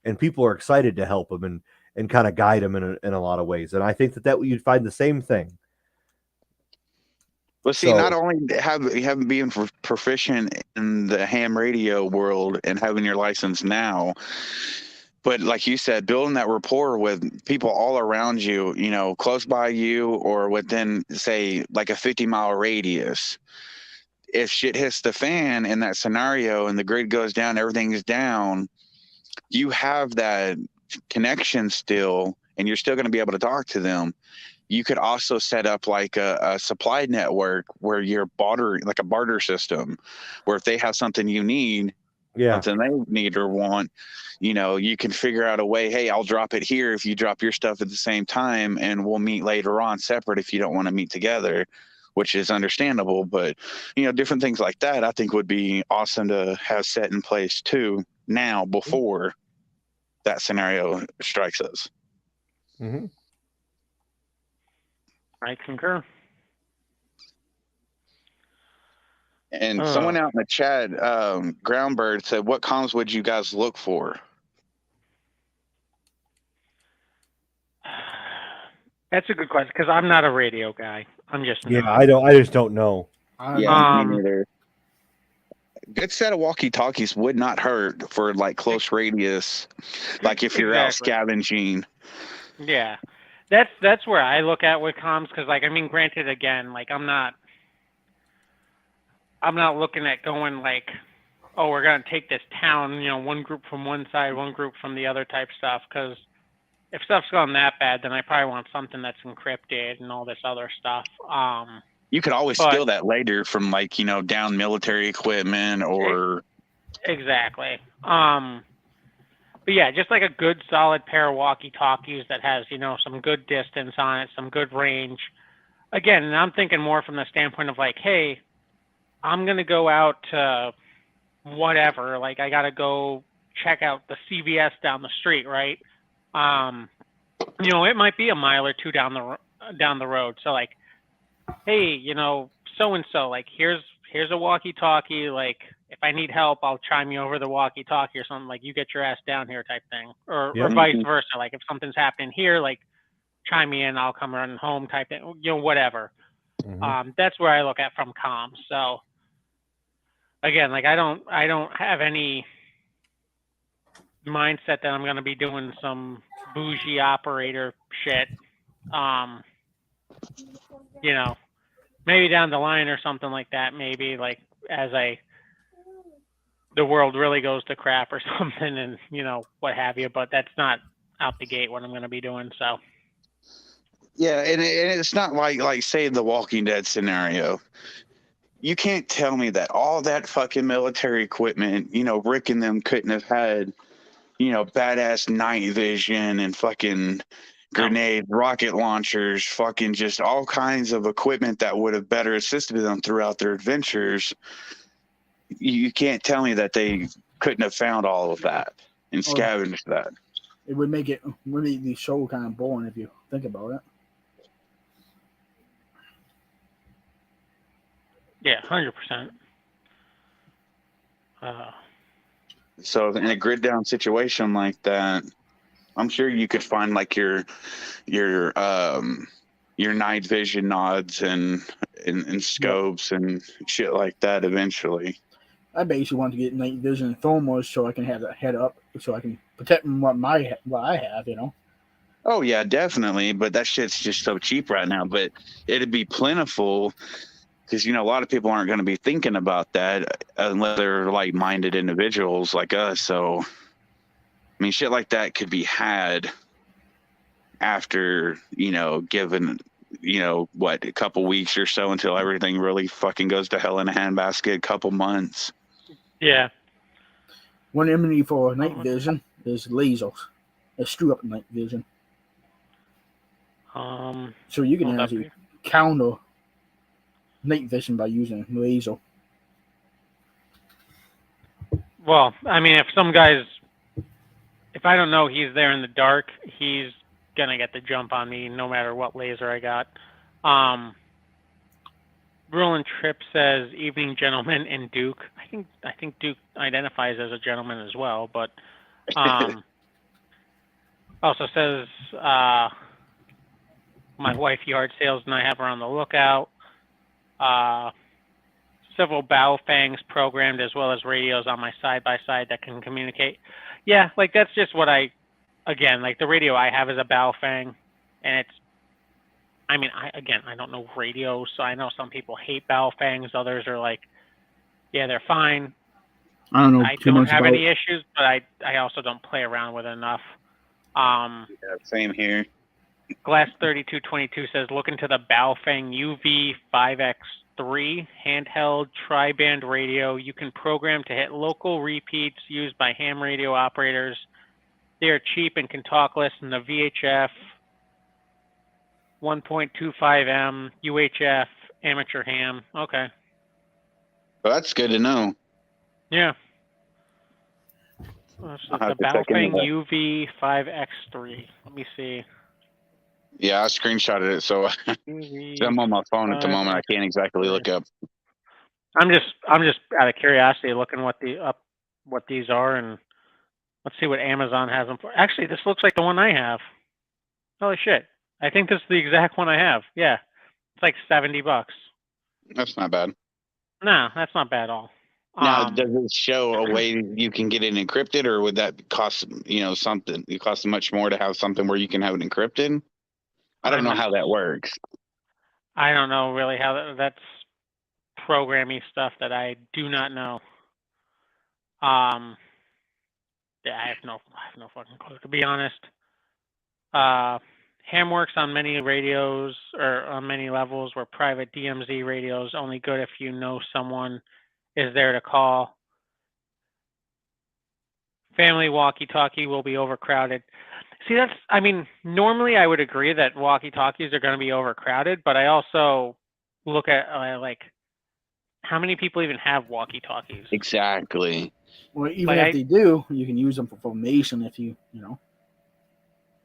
and people are excited to help them and kind of guide them in a lot of ways. And I think that you'd find the same thing. Well, see, not only having being proficient in the ham radio world and having your license now, but like you said, building that rapport with people all around you, close by you or within, say, like a 50-mile radius. If shit hits the fan in that scenario and the grid goes down, everything is down, you have that connection still, and you're still going to be able to talk to them. You could also set up like a supply network where you're like a barter system, where if they have something you need, something they need or want, you can figure out a way. Hey, I'll drop it here if you drop your stuff at the same time, and we'll meet later on separate if you don't want to meet together, which is understandable. But different things like that, I think would be awesome to have set in place too now before that scenario strikes us. Mm-hmm. I concur. And someone out in the chat, Groundbird, said, what comms would you guys look for? That's a good question, because I'm not a radio guy. I'm just not. I just don't know. Me neither. Good set of walkie-talkies would not hurt for like close radius, like if you're out scavenging. Yeah. That's where I look at with comms, because granted, again, I'm not looking at going like, oh, we're gonna take this town, one group from one side, one group from the other type stuff, because if stuff's gone that bad, then I probably want something that's encrypted and all this other stuff. You could always steal that later from down military equipment or exactly. But yeah, just like a good solid pair of walkie-talkies that has, some good distance on it, some good range. Again, and I'm thinking more from the standpoint of like, hey, I'm going to go out to whatever. I got to go check out the CVS down the street, right? You know, it might be a mile or two down the road. So like, hey, you know, so and so, like here's a walkie-talkie. Like if I need help, I'll chime you over the walkie-talkie or something. Like you get your ass down here, type thing, or vice versa. Like if something's happening here, like chime me in, I'll come running home, type thing. You know, whatever. That's where I look at from comms. So again, like I don't have any mindset that I'm going to be doing some bougie operator shit. You know, maybe down the line or something like that. Maybe like as the world really goes to crap or something, and you know what have you. But that's not out the gate what I'm going to be doing. So. Yeah, and it's not like say the Walking Dead scenario. You can't tell me that all that fucking military equipment, you know, Rick and them couldn't have had, you know, badass night vision and fucking grenade, rocket launchers, fucking just all kinds of equipment that would have better assisted them throughout their adventures. You can't tell me that they couldn't have found all of that and scavenged that. It would make the show kind of boring if you think about it. Yeah, 100%. So in a grid down situation like that, I'm sure you could find like your night vision nods and scopes and shit like that eventually. I basically want to get night vision and thermals so I can have that head up so I can protect what I have, you know. Oh yeah, definitely. But that shit's just so cheap right now. But it'd be plentiful because, you know, a lot of people aren't going to be thinking about that unless they're like-minded individuals like us. So, I mean, shit like that could be had after, you know, given, you know, what, a couple weeks or so until everything really fucking goes to hell in a handbasket, a couple months. Yeah. One enemy for night vision is lasers. They screw up night vision. So you can actually counter night vision by using laser. Well, I mean, if I don't know he's there in the dark, he's gonna get the jump on me no matter what laser I got. Roland Tripp says, "Evening, gentlemen," and Duke. I think Duke identifies as a gentleman as well, but also says, "My wife yard sales and I have her on the lookout." Several Baofangs programmed as well as radios on my side-by-side that can communicate. Yeah, like that's just what like the radio I have is a Baofang, and it's, I mean, I don't know radio, so I know some people hate Baofangs, others are like, yeah, they're fine. I don't know. I don't have any issues, but I also don't play around with it enough. Yeah, same here. Glass 3222 says, look into the Baofeng UV5X3 handheld tri-band radio. You can program to hit local repeats used by ham radio operators. They are cheap and can talk less than the VHF 1.25M UHF amateur ham. Okay. Well, that's good to know. Yeah. The Baofeng UV5X3. Let me see. Yeah, I screenshotted it, so I'm on my phone at the moment. I can't exactly look up. I'm just out of curiosity looking what these are, and let's see what Amazon has them for. Actually, this looks like the one I have. Holy shit! I think this is the exact one I have. Yeah, it's like $70. That's not bad. No, that's not bad at all. Now, does it show a way you can get it encrypted, or would that cost something? It costs much more to have something where you can have it encrypted. I don't know how that works. I don't know really how that's programming stuff that I do not know. Yeah, I have no fucking clue, to be honest. Ham works on many radios or on many levels where private DMZ radios only good if you know someone is there to call. Family walkie-talkie will be overcrowded. See, normally I would agree that walkie-talkies are going to be overcrowded, but I also look at like how many people even have walkie-talkies. Exactly. Well, if they do, you can use them for formation if you know.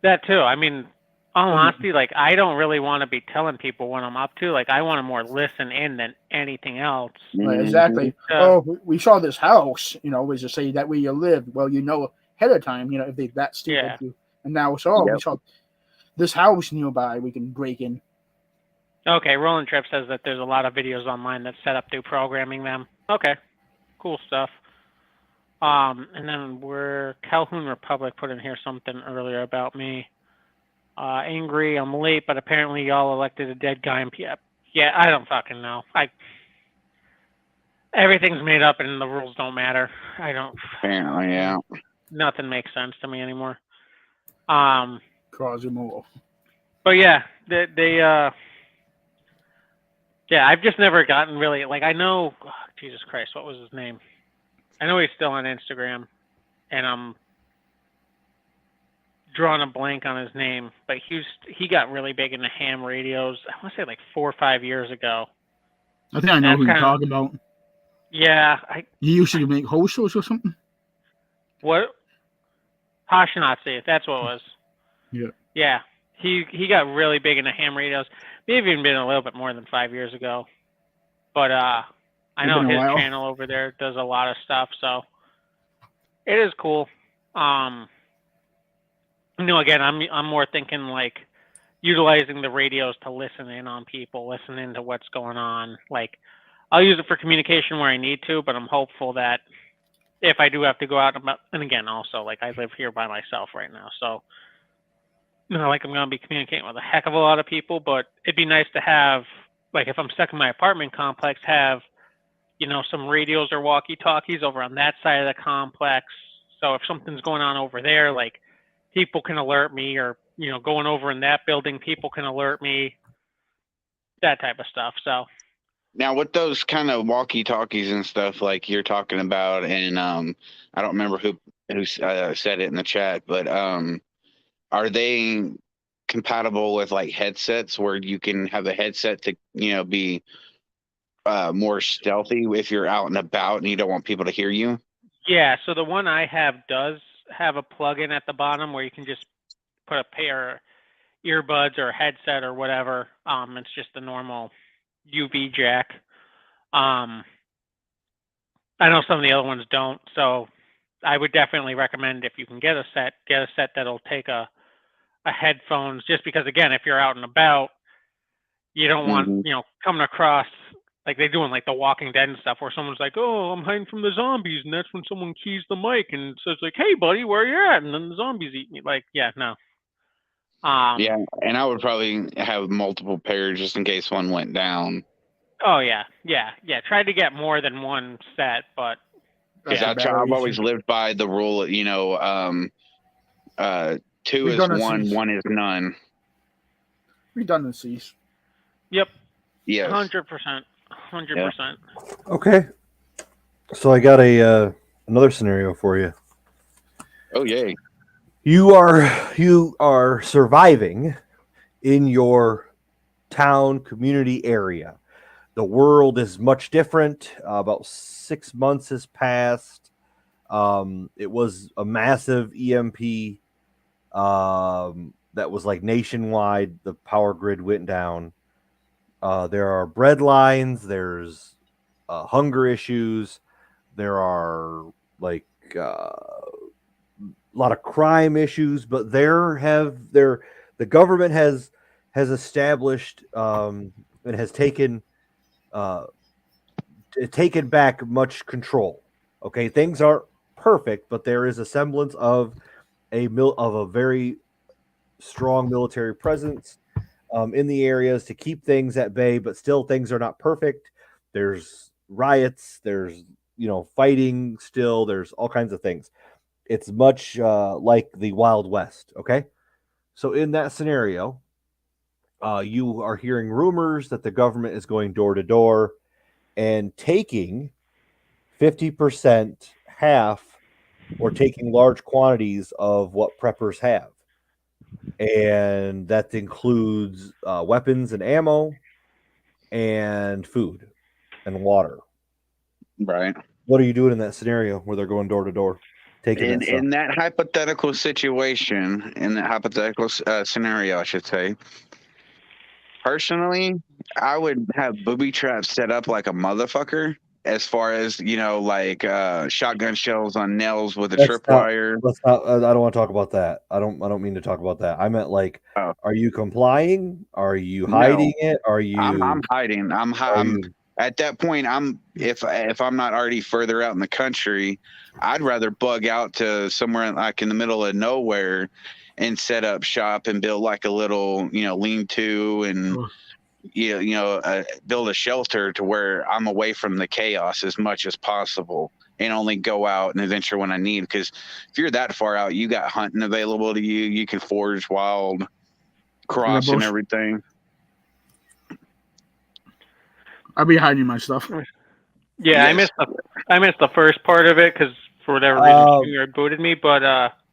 That too. I mean, all honesty, like, I don't really want to be telling people what I'm up to. Like, I want to more listen in than anything else. Right, exactly. We saw this house, was to say that where you live. Well, ahead of time, if they're that stupid. Yeah. And now we saw this house nearby we can break in. Okay, Roland Tripp says that there's a lot of videos online that set up through programming them. Okay, cool stuff. And then Calhoun Republic put in here something earlier about me. Angry, I'm late, but apparently y'all elected a dead guy in PF. Yeah, I don't fucking know. Everything's made up and the rules don't matter. I don't. Apparently, yeah. Nothing makes sense to me anymore. Cause more. But yeah, yeah, I've just never gotten really, like, I know, Jesus Christ, what was his name? I know he's still on Instagram, and I'm drawing a blank on his name, but he got really big into ham radios, I want to say like 4 or 5 years ago. I think I know who you're talking about. Yeah. He used to make host shows or something? What? Hashinatsu, that's what it was. Yeah. Yeah. He got really big into ham radios. Maybe even been a little bit more than 5 years ago. But I know his channel over there does a lot of stuff, so it is cool. Again, I'm more thinking like utilizing the radios to listen in on people, listen into what's going on. Like, I'll use it for communication where I need to, but I'm hopeful that if I do have to go out and again, also, like, I live here by myself right now, so not like I'm going to be communicating with a heck of a lot of people, but it'd be nice to have, like, if I'm stuck in my apartment complex, have, some radios or walkie-talkies over on that side of the complex. So if something's going on over there, like, people can alert me, or, going over in that building, people can alert me, that type of stuff. So now with those kind of walkie-talkies and stuff like you're talking about, and I don't remember who said it in the chat, but are they compatible with like headsets where you can have a headset to be more stealthy if you're out and about and you don't want people to hear you? Yeah, so the one I have does have a plug-in at the bottom where you can just put a pair of earbuds or a headset or whatever. It's just the normal UV jack. I know some of the other ones don't, so I would definitely recommend, if you can get a set that'll take a headphones, just because, again, if you're out and about, you don't want, coming across like they do in like The Walking Dead and stuff, where someone's like, "Oh, I'm hiding from the zombies," and that's when someone keys the mic and says like, "Hey, buddy, where you at?" And then the zombies eat me. Like, yeah, no. Yeah, and I would probably have multiple pairs just in case one went down. Oh yeah. Try to get more than one set, but I've always lived by the rule. 2 is one is none. Redundancies. Yep. Yes. 100%. Okay. So I got another scenario for you. Oh yay! You are surviving in your town community area. The world is much different. About 6 months has passed. It was a massive EMP that was like nationwide. The power grid went down. There are bread lines. There's hunger issues. There are like a lot of crime issues. But the government has established and has taken back much control. Okay, things aren't perfect, but there is a semblance of a very strong military presence in the areas to keep things at bay, but still things are not perfect. There's riots, there's fighting still, there's all kinds of things. It's much like the Wild West. Okay, so in that scenario, you are hearing rumors that the government is going door to door and taking 50%, half, or taking large quantities of what preppers have. And that includes weapons and ammo and food and water. Right. What are you doing in that scenario where they're going door to door? in that hypothetical situation, in that hypothetical scenario, I should say, personally, I would have booby traps set up like a motherfucker. As far as like shotgun shells on nails with a tripwire. I don't want to talk about that. I don't mean to talk about that. I meant like, are you complying? Are you hiding it? Are you? I'm hiding. I'm at that point. If I'm not already further out in the country, I'd rather bug out to somewhere like in the middle of nowhere and set up shop and build like a little lean-to and. Build a shelter to where I'm away from the chaos as much as possible and only go out and adventure when I need. Because if you're that far out, you got hunting available to you. You can forage wild, cross and everything. I'll be hiding my stuff. Yeah, yes. I missed the first part of it because for whatever reason you booted me. But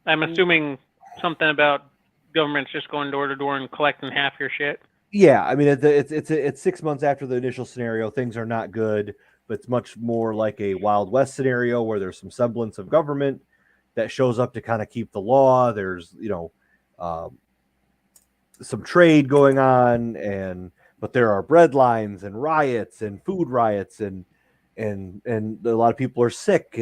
I'm assuming something about governments just going door to door and collecting half your shit. Yeah, I mean it's 6 months after the initial scenario. Things are not good, but it's much more like a Wild West scenario where there's some semblance of government that shows up to kind of keep the law. There's some trade going on, but there are bread lines and riots and food riots and a lot of people are sick.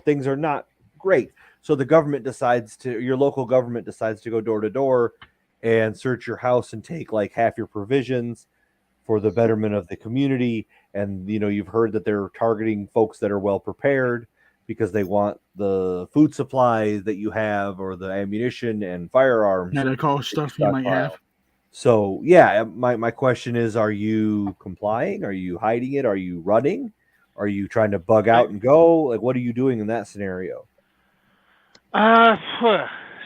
Things are not great. So your local government decides to go door to door and search your house and take like half your provisions for the betterment of the community. And, you've heard that they're targeting folks that are well prepared because they want the food supplies that you have or the ammunition and firearms. Medical stuff you might have. So, yeah, my question is, are you complying? Are you hiding it? Are you running? Are you trying to bug out and go? Like, what are you doing in that scenario?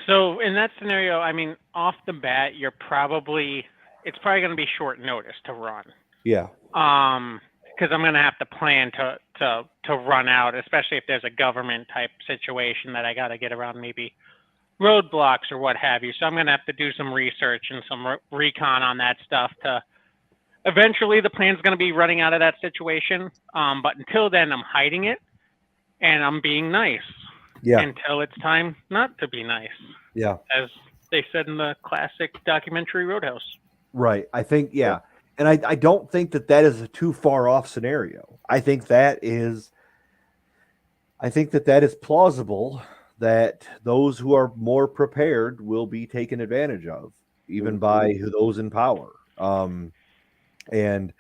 So in that scenario, I mean, off the bat, it's probably going to be short notice to run. Yeah. Because I'm going to have to plan to run out, especially if there's a government type situation that I got to get around, maybe roadblocks or what have you. So I'm going to have to do some research and some recon on that stuff to. Eventually, the plan's going to be running out of that situation. But until then, I'm hiding it and I'm being nice. Yeah. Until it's time not to be nice. Yeah. As they said in the classic documentary Roadhouse. Right. I think, yeah. And I don't think that is a too far off scenario. I think that is plausible that those who are more prepared will be taken advantage of, even by those in power. And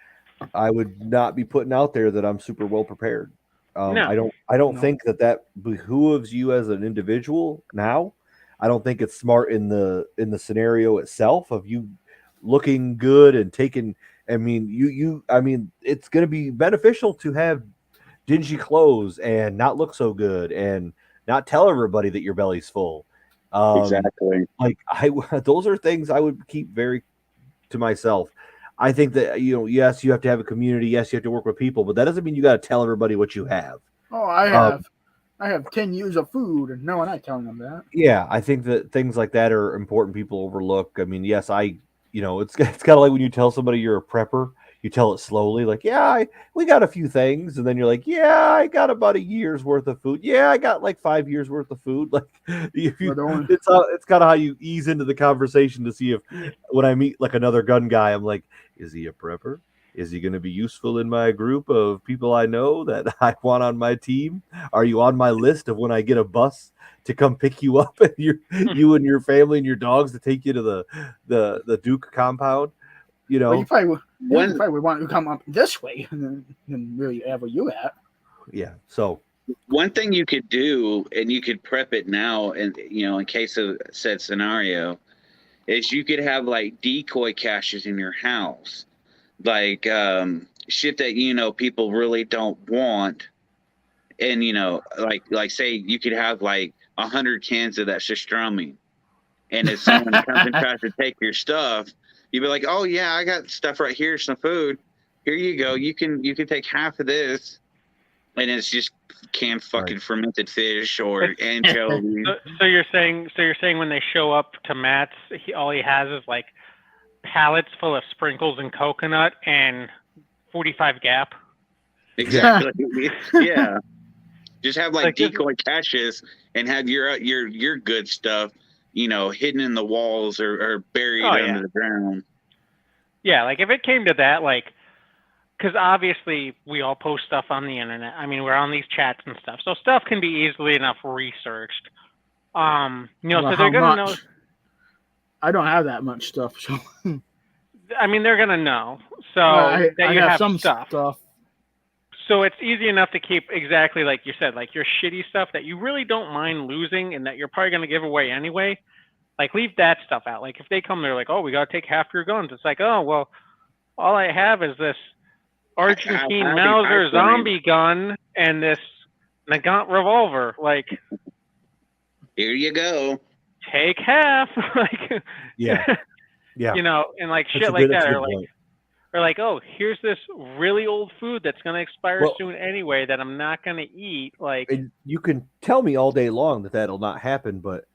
I would not be putting out there that I'm super well prepared. No. I don't think that behooves you as an individual now. I don't think it's smart in the scenario itself of you looking good and taking. I mean, it's going to be beneficial to have dingy clothes and not look so good and not tell everybody that your belly's full. Exactly. Like those are things I would keep very to myself. I think that, yes, you have to have a community. Yes, you have to work with people, but that doesn't mean you got to tell everybody what you have. Oh, I have 10 years of food, and no, I'm not telling them that. Yeah, I think that things like that are important. People overlook. I mean, yes, it's kind of like when you tell somebody you're a prepper, you tell it slowly, like, yeah, we got a few things, and then you're like, yeah, I got about a year's worth of food. Yeah, I got like 5 years worth of food. Like, it's kind of how you ease into the conversation to see if when I meet like another gun guy, I'm like, is he a prepper? Is he going to be useful in my group of people I know that I want on my team? Are you on my list of when I get a bus to come pick you up and you and your family and your dogs to take you to the Duke compound? Well, you probably would want to come up this way than really ever you at. Yeah. So one thing you could do, and you could prep it now, and in case of said scenario, is you could have like decoy caches in your house, like shit that people really don't want, and like say you could have like 100 cans of that pastrami, and if someone comes and tries to take your stuff, you'd be like, oh yeah, I got stuff right here, some food. Here you go. You can take half of this, and it's just canned fucking fermented fish or anchovies. So you're saying when they show up to Matt's, all he has is like pallets full of sprinkles and coconut and 45 Gap. Exactly. Yeah. Just have like decoy caches and have your good stuff, hidden in the walls or buried under the ground. Yeah, like if it came to that, like, because obviously we all post stuff on the internet. I mean, we're on these chats and stuff, so stuff can be easily enough researched. So they're gonna know. I don't have that much stuff, so. I mean, they're gonna know. So I have some stuff. So it's easy enough to keep exactly like you said, like your shitty stuff that you really don't mind losing and that you're probably gonna give away anyway. Like leave that stuff out. Like if they come, they're like, "Oh, we gotta take half your guns." It's like, "Oh, well, all I have is this Argentine Mauser zombie gun and this Nagant revolver." Like, here you go. Take half. Like, yeah. And like shit like that, or like, oh, here's this really old food that's gonna expire soon anyway that I'm not gonna eat. Like, and you can tell me all day long that that'll not happen, but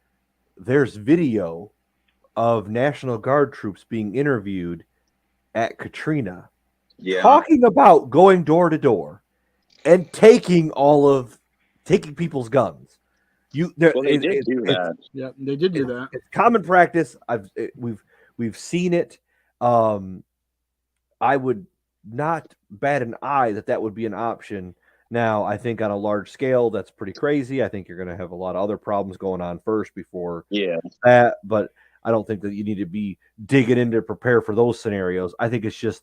there's video of National Guard troops being interviewed at Katrina, talking about going door to door and taking people's guns. They did do that. Yeah, they did do that. It's common practice. We've seen it. I would not bat an eye that would be an option. Now, I think on a large scale, that's pretty crazy. I think you're going to have a lot of other problems going on first before that. But I don't think that you need to be digging in to prepare for those scenarios. I think it's just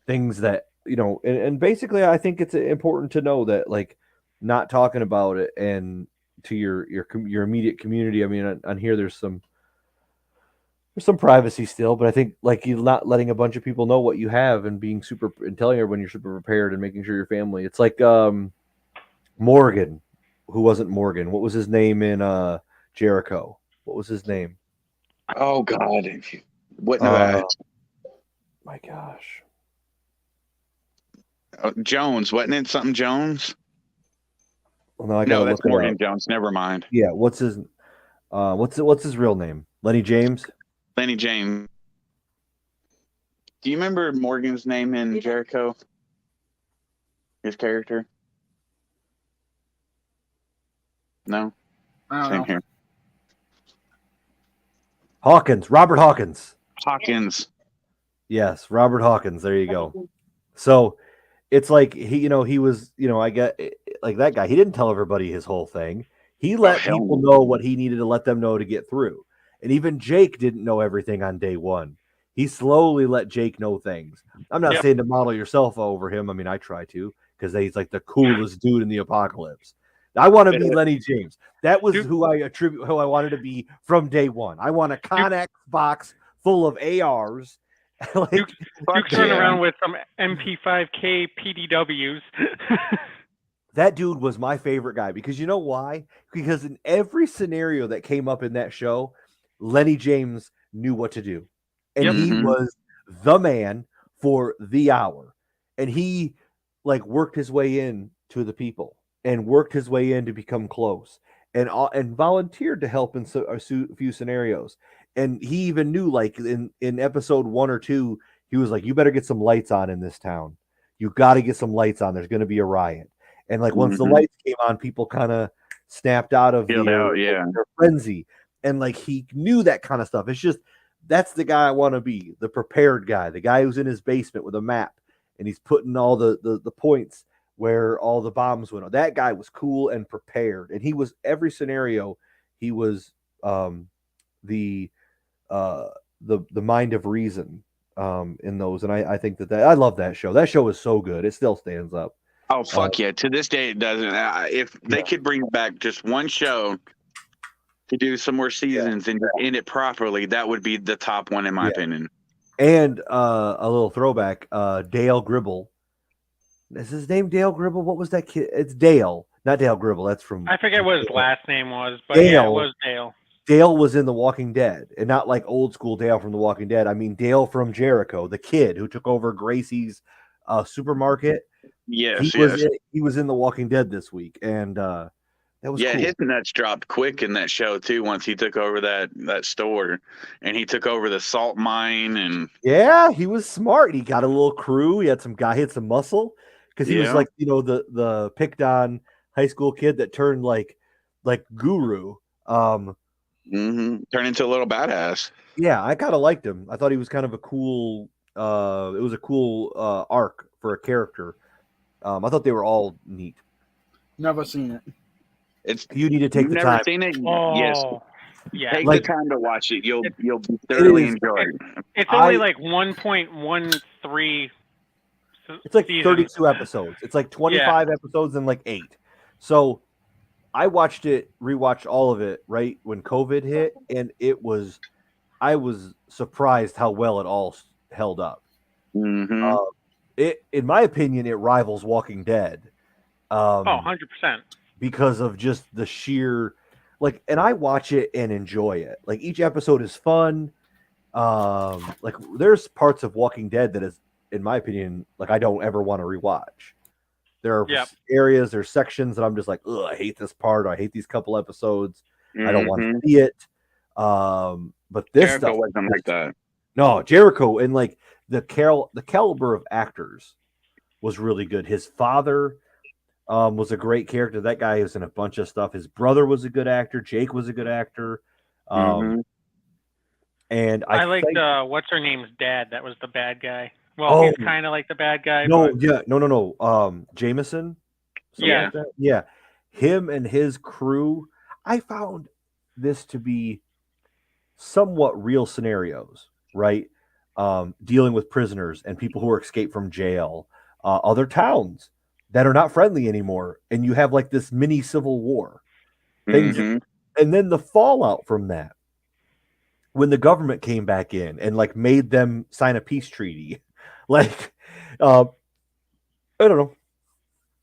things that, and basically I think it's important to know that, like, not talking about it and to your immediate community. I mean, on here, there's some privacy still, but I think like you not letting a bunch of people know what you have and being and telling everyone you're super prepared and making sure your family. It's like Morgan, who wasn't Morgan. What was his name in Jericho? What was his name? Oh God! What? My gosh. Jones, wasn't it something Jones? Well, no, that's Morgan Jones. Never mind. Yeah, what's his real name? Lenny James. Lenny James. Do you remember Morgan's name in Jericho? His character? No? Same here. Robert Hawkins. Yes, Robert Hawkins. There you go. So it's like he was, I get like that guy. He didn't tell everybody his whole thing. He let people know what he needed to let them know to get through. And even Jake didn't know everything on day one. He slowly let Jake know things. I'm not saying to model yourself over him. I mean, I try to, because he's like the coolest dude in the apocalypse. I want to be Lenny James. That was who I wanted to be from day one. I want a Connex box full of ARs. Duke's running around with some MP5K PDWs. That dude was my favorite guy because you know why? Because in every scenario that came up in that show, Lenny James knew what to do. And he was the man for the hour. And he worked his way in to the people and worked his way in to become close and volunteered to help in a few scenarios. And he even knew, like in episode 1 or 2, he was like, you better get some lights on in this town. You got to get some lights on. There's going to be a riot. And once the lights came on, people kind of snapped out of their frenzy. And he knew that kind of stuff. It's just, that's the guy I want to be, the prepared guy, the guy who's in his basement with a map and he's putting all the points where all the bombs went on. That guy was cool and prepared. And he was, every scenario, he was the mind of reason in those. And I think that I love that show. That show is so good. It still stands up. Oh, fuck yeah. To this day, it doesn't. If they could bring back just one show to do some more seasons and end it properly, that would be the top one in my opinion. And a little throwback, Dale Gribble. Is his name Dale Gribble? What was that kid? It's Dale, not Dale Gribble. That's from... I forget what his last name was, but Dale, it was Dale. Dale was in The Walking Dead, and not like old school Dale from The Walking Dead. I mean Dale from Jericho, the kid who took over Gracie's supermarket. Yes, he was in The Walking Dead this week, and that was cool. His nuts dropped quick in that show too. Once he took over that store, and he took over the salt mine, and he was smart. He got a little crew. He had some muscle because he was like the picked on high school kid that turned like guru. Turn into a little badass. Yeah, I kind of liked him. I thought he was kind of a cool. It was a cool arc for a character. I thought they were all neat. Never seen it. You need to take the time. Never seen it? Yes. Yeah. Take the time to watch it. You'll thoroughly enjoy it. It's only like 1.13. It's like 32 episodes. It's like 25 episodes and like 8. So I rewatched all of it right when COVID hit, and I was surprised how well it all held up. In my opinion, it rivals Walking Dead. 100%. Because of just the sheer, like, and I watch it and enjoy it. Like, each episode is fun. Like, there's parts of Walking Dead that is, in my opinion, like, I don't ever want to rewatch. There are areas, there's sections that I'm just like, ugh, I hate this part, or I hate these couple episodes. I don't want to see it. But this Jericho stuff wasn't like that. No, Jericho, and like the caliber of actors was really good. His father was a great character. That guy was in a bunch of stuff. His brother was a good actor. Jake was a good actor. And I liked what's her name's dad. That was the bad guy. Well, he's kind of like the bad guy. No, but... no. Jameson. Yeah, like yeah. Him and his crew. I found this to be somewhat real scenarios, right? Dealing with prisoners and people who are escaped from jail, other towns that are not friendly anymore, and you have like this mini civil war. And then the fallout from that, when the government came back in and like made them sign a peace treaty, like I don't know,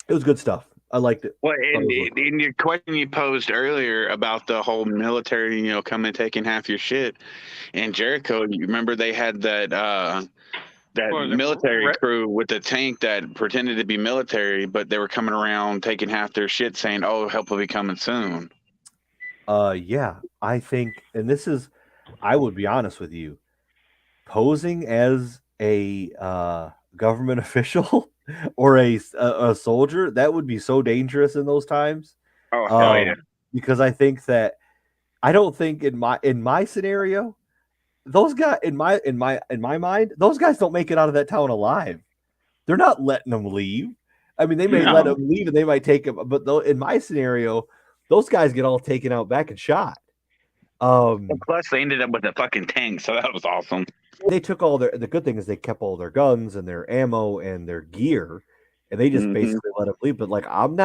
it was good stuff. I liked it. Well, in your question you posed earlier about the whole military, coming and taking half your shit, and Jericho, you remember they had that military crew with the tank that pretended to be military, but they were coming around taking half their shit, saying, "Oh, help will be coming soon." Yeah, I think, and this is, I would be honest with you, posing as a government official or a soldier, that would be so dangerous in those times. Oh, hell yeah! Because I think that I don't think in my scenario, those guys in my mind, those guys don't make it out of that town alive. They're not letting them leave. I mean, they may let them leave and they might take them, but in my scenario, those guys get all taken out back and shot. Plus, they ended up with a fucking tank, so that was awesome. They took the good thing is they kept all their guns and their ammo and their gear, and they just basically let them leave. But like, I'm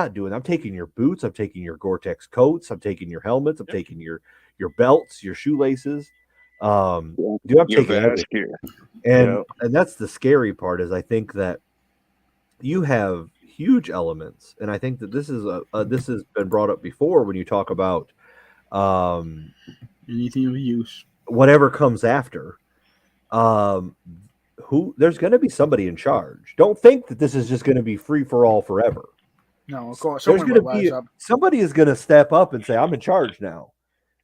taking your boots, I'm taking your Gore-Tex coats, I'm taking your helmets, I'm taking your belts, your shoelaces. I'm taking everything. And that's the scary part, is I think that you have huge elements, and I think that this has been brought up before when you talk about anything of use, whatever comes after. There's going to be somebody in charge. Don't think that this is just going to be free for all forever. No, of course. Somebody is going to step up and say, "I'm in charge now."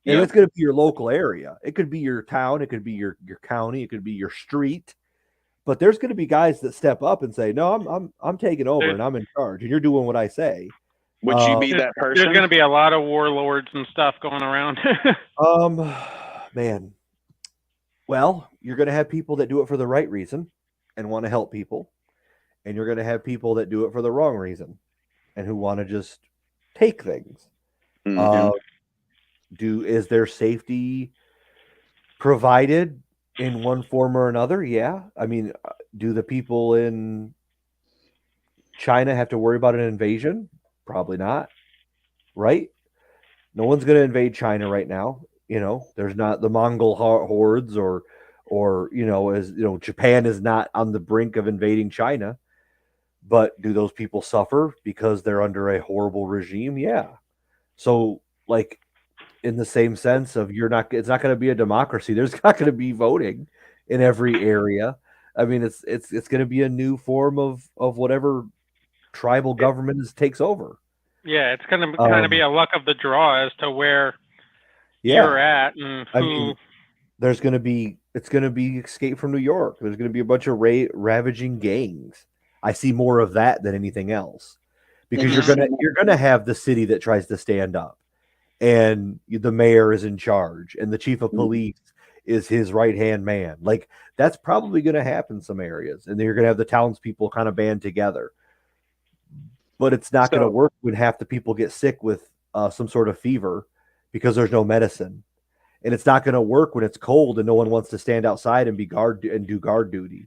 And it's going to be your local area. It could be your town. It could be your county. It could be your street. But there's going to be guys that step up and say, "No, I'm taking over and I'm in charge, and you're doing what I say." Would you be that person? There's going to be a lot of warlords and stuff going around. Man. Well, you're going to have people that do it for the right reason and want to help people, and you're going to have people that do it for the wrong reason and who want to just take things. Is there safety provided in one form or another? Yeah. I mean, do the people in China have to worry about an invasion? Probably not. Right? No one's going to invade China right now. There's not the Mongol hordes or Japan is not on the brink of invading China. But do those people suffer because they're under a horrible regime? Yeah. So, like, in the same sense of it's not going to be a democracy. There's not going to be voting in every area. I mean, it's going to be a new form of whatever tribal government takes over. Yeah, it's going to kind of be a luck of the draw as to where you're at and who. I mean, it's going to be Escape from New York. There's going to be a bunch of ravaging gangs. I see more of that than anything else. because you're gonna have the city that tries to stand up, and the mayor is in charge, and the chief of police is his right hand man. Like that's probably going to happen in some areas, and you're going to have the townspeople kind of band together. But it's not going to work when half the people get sick with some sort of fever because there's no medicine, and it's not going to work when it's cold and no one wants to stand outside and do guard duty,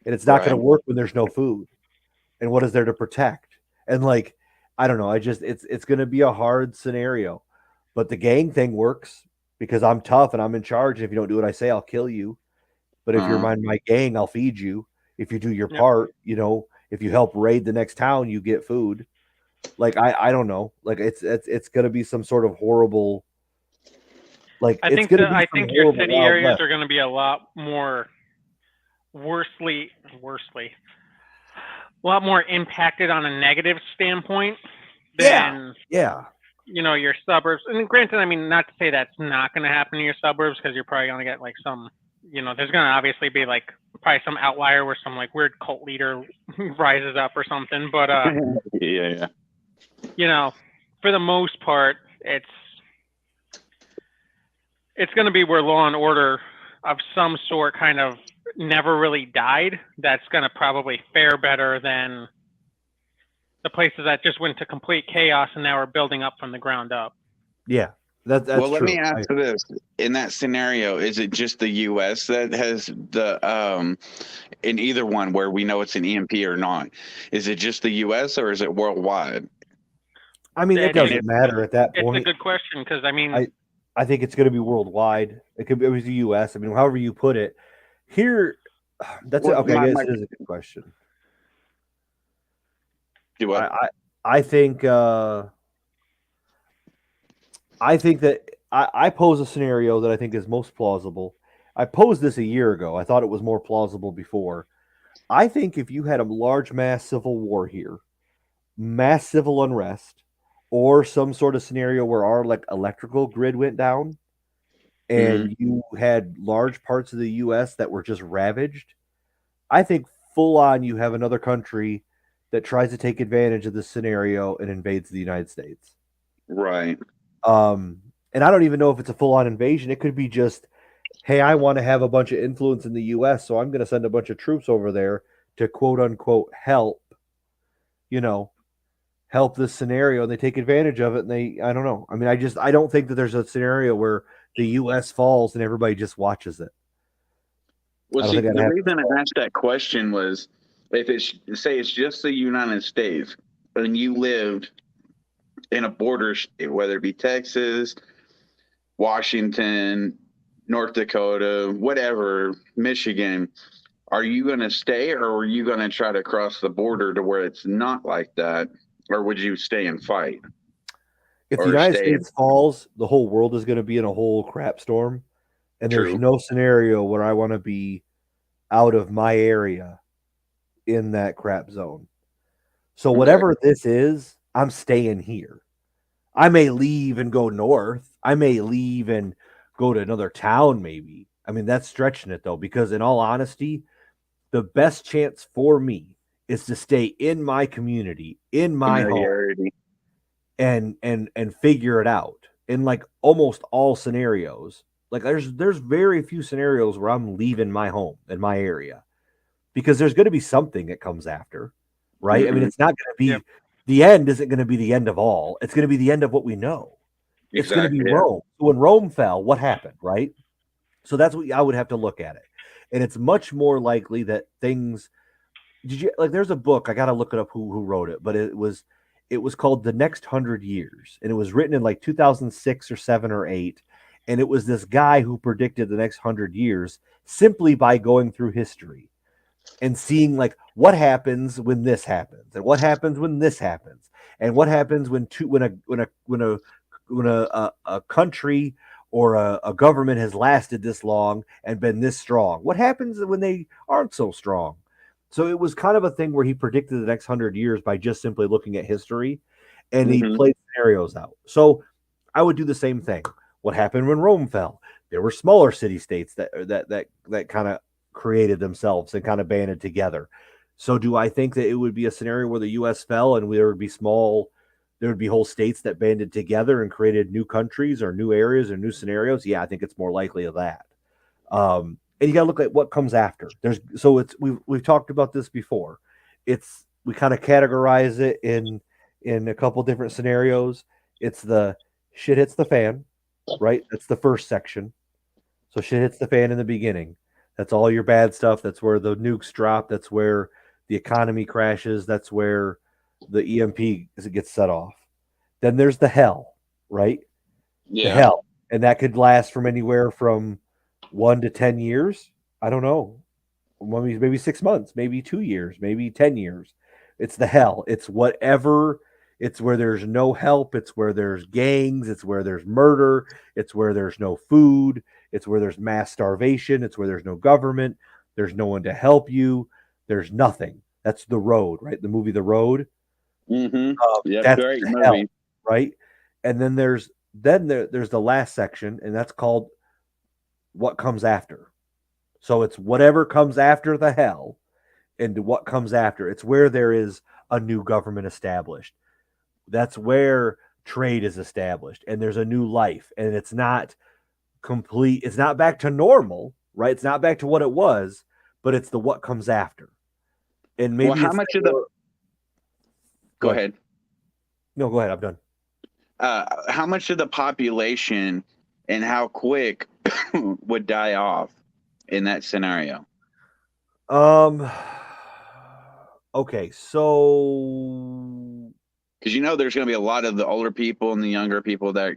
and it's not going to work when there's no food, and what is there to protect? And like I don't know, it's going to be a hard scenario, but the gang thing works because I'm tough and I'm in charge, and if you don't do what I say, I'll kill you. But if you're my gang, I'll feed you. If you do your part, you know, if you help raid the next town, you get food. Like I don't know. Like it's gonna be some sort of horrible. Like I think your city areas are going to be a lot more a lot more impacted on a negative standpoint than you know, your suburbs. And granted, I mean, not to say that's not going to happen in your suburbs, because you're probably going to get like some, you know, there's going to obviously be like probably some outlier where some like weird cult leader rises up or something. But you know, for the most part, it's going to be where law and order of some sort kind of never really died. That's going to probably fare better than the places that just went to complete chaos and now are building up from the ground up. Yeah, that's well, true. Let me ask this. In that scenario, is it just the U.S. that has the, in either one where we know it's an EMP or not, is it just the U.S. or is it worldwide? I mean, it doesn't matter at that point. It's a good question because, I mean... I think it's going to be worldwide. It was the U.S. I mean, however you put it. Here, that's okay. I guess it is a good question. I think that I pose a scenario that I think is most plausible. I posed this a year ago. I thought it was more plausible before. I think if you had a large mass civil war here, mass civil unrest, or some sort of scenario where our like electrical grid went down, and you had large parts of the U.S. that were just ravaged, I think full on you have another country that tries to take advantage of this scenario and invades the United States. Right. And I don't even know if it's a full-on invasion. It could be just, hey, I want to have a bunch of influence in the U.S., so I'm going to send a bunch of troops over there to quote-unquote help, you know, help this scenario, and they take advantage of it, and I don't know. I mean, I don't think that there's a scenario where the U.S. falls and everybody just watches it. Well, see, the reason I asked that question was, if it's just the United States, and you lived in a border state, whether it be Texas, Washington, North Dakota, whatever, Michigan, are you going to stay, or are you going to try to cross the border to where it's not like that, or would you stay and fight? If the United States falls, the whole world is going to be in a whole crap storm, and there's no scenario where I want to be out of my area in that crap zone. So whatever this is, I'm staying here. I may leave and go north. I may leave and go to another town, maybe. I mean, that's stretching it, though, because in all honesty, the best chance for me is to stay in my community, in my home, and figure it out. In like almost all scenarios, like there's very few scenarios where I'm leaving my home in my area, because there's going to be something that comes after, right? I mean, it's not going to be the end. Isn't going to be the end of all. It's going to be the end of what we know. It's going to be Rome. So when Rome fell, what happened, right? So that's what I would have to look at it, and it's much more likely that things. Did you like? There's a book, I got to look it up who wrote it, but it was called The Next 100 Years, and it was written in like 2006 or 7 or 8, and it was this guy who predicted the next 100 years simply by going through history and seeing like what happens when this happens, and what happens when this happens, and what happens when a country or a government has lasted this long and been this strong. What happens when they aren't so strong? So it was kind of a thing where he predicted the next 100 years by just simply looking at history, and he played scenarios out. So I would do the same thing. What happened when Rome fell? There were smaller city states that kind of created themselves and kind of banded together. So do I think that it would be a scenario where the U.S. fell and there would be whole states that banded together and created new countries or new areas or new scenarios? Yeah, I think it's more likely of that. And you got to look at what comes after. We've talked about this before. We kind of categorize it in a couple different scenarios. It's the shit hits the fan, right? That's the first section. So shit hits the fan in the beginning. That's all your bad stuff. That's where the nukes drop. That's where the economy crashes. That's where the EMP gets set off. Then there's the hell, right? Yeah. The hell. And that could last from anywhere from 1 to 10 years. I don't know. Maybe 6 months, maybe 2 years, maybe 10 years. It's the hell. It's whatever. It's where there's no help. It's where there's gangs. It's where there's murder. It's where there's no food. It's where there's mass starvation. It's where there's no government. There's no one to help you. There's nothing. That's The Road, right? The movie The Road. Mm-hmm. That's great movie. Hell, right? And then there's the last section, and that's called What Comes After. So it's whatever comes after the hell and what comes after. It's where there is a new government established. That's where trade is established and there's a new life, and it's not complete. It's not back to normal, right? It's not back to what it was, but it's the what comes after. And maybe how much of the Go ahead. No, go ahead. I'm done. How much of the population and how quick would die off in that scenario? Okay, so because there's going to be a lot of the older people and the younger people that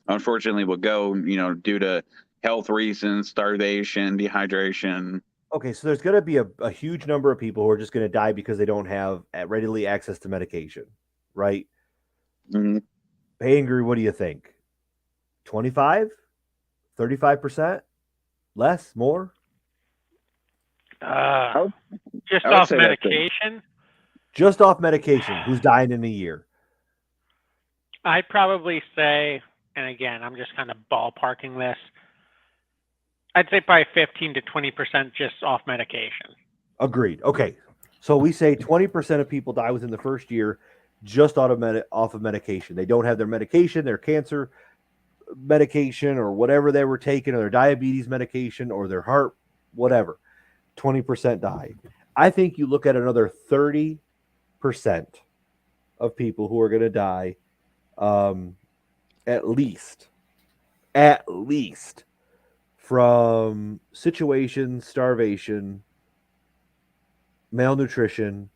unfortunately will go due to health reasons, starvation, dehydration. Okay, so there's going to be a huge number of people who are just going to die because they don't have readily access to medication, right? Mm-hmm. Hey, Angry, what do you think? 25? 35%? Less? More? Just off medication? Just off medication. Who's dying in a year? I'd probably say, and again, I'm just kind of ballparking this, I'd say probably 15 to 20% just off medication. Agreed. Okay. So we say 20% of people die within the first year just off of medication. They don't have their medication, their cancer medication, or whatever they were taking, or their diabetes medication, or their heart, whatever. 20% die. I think you look at another 30% of people who are going to die at least from situations, starvation, malnutrition,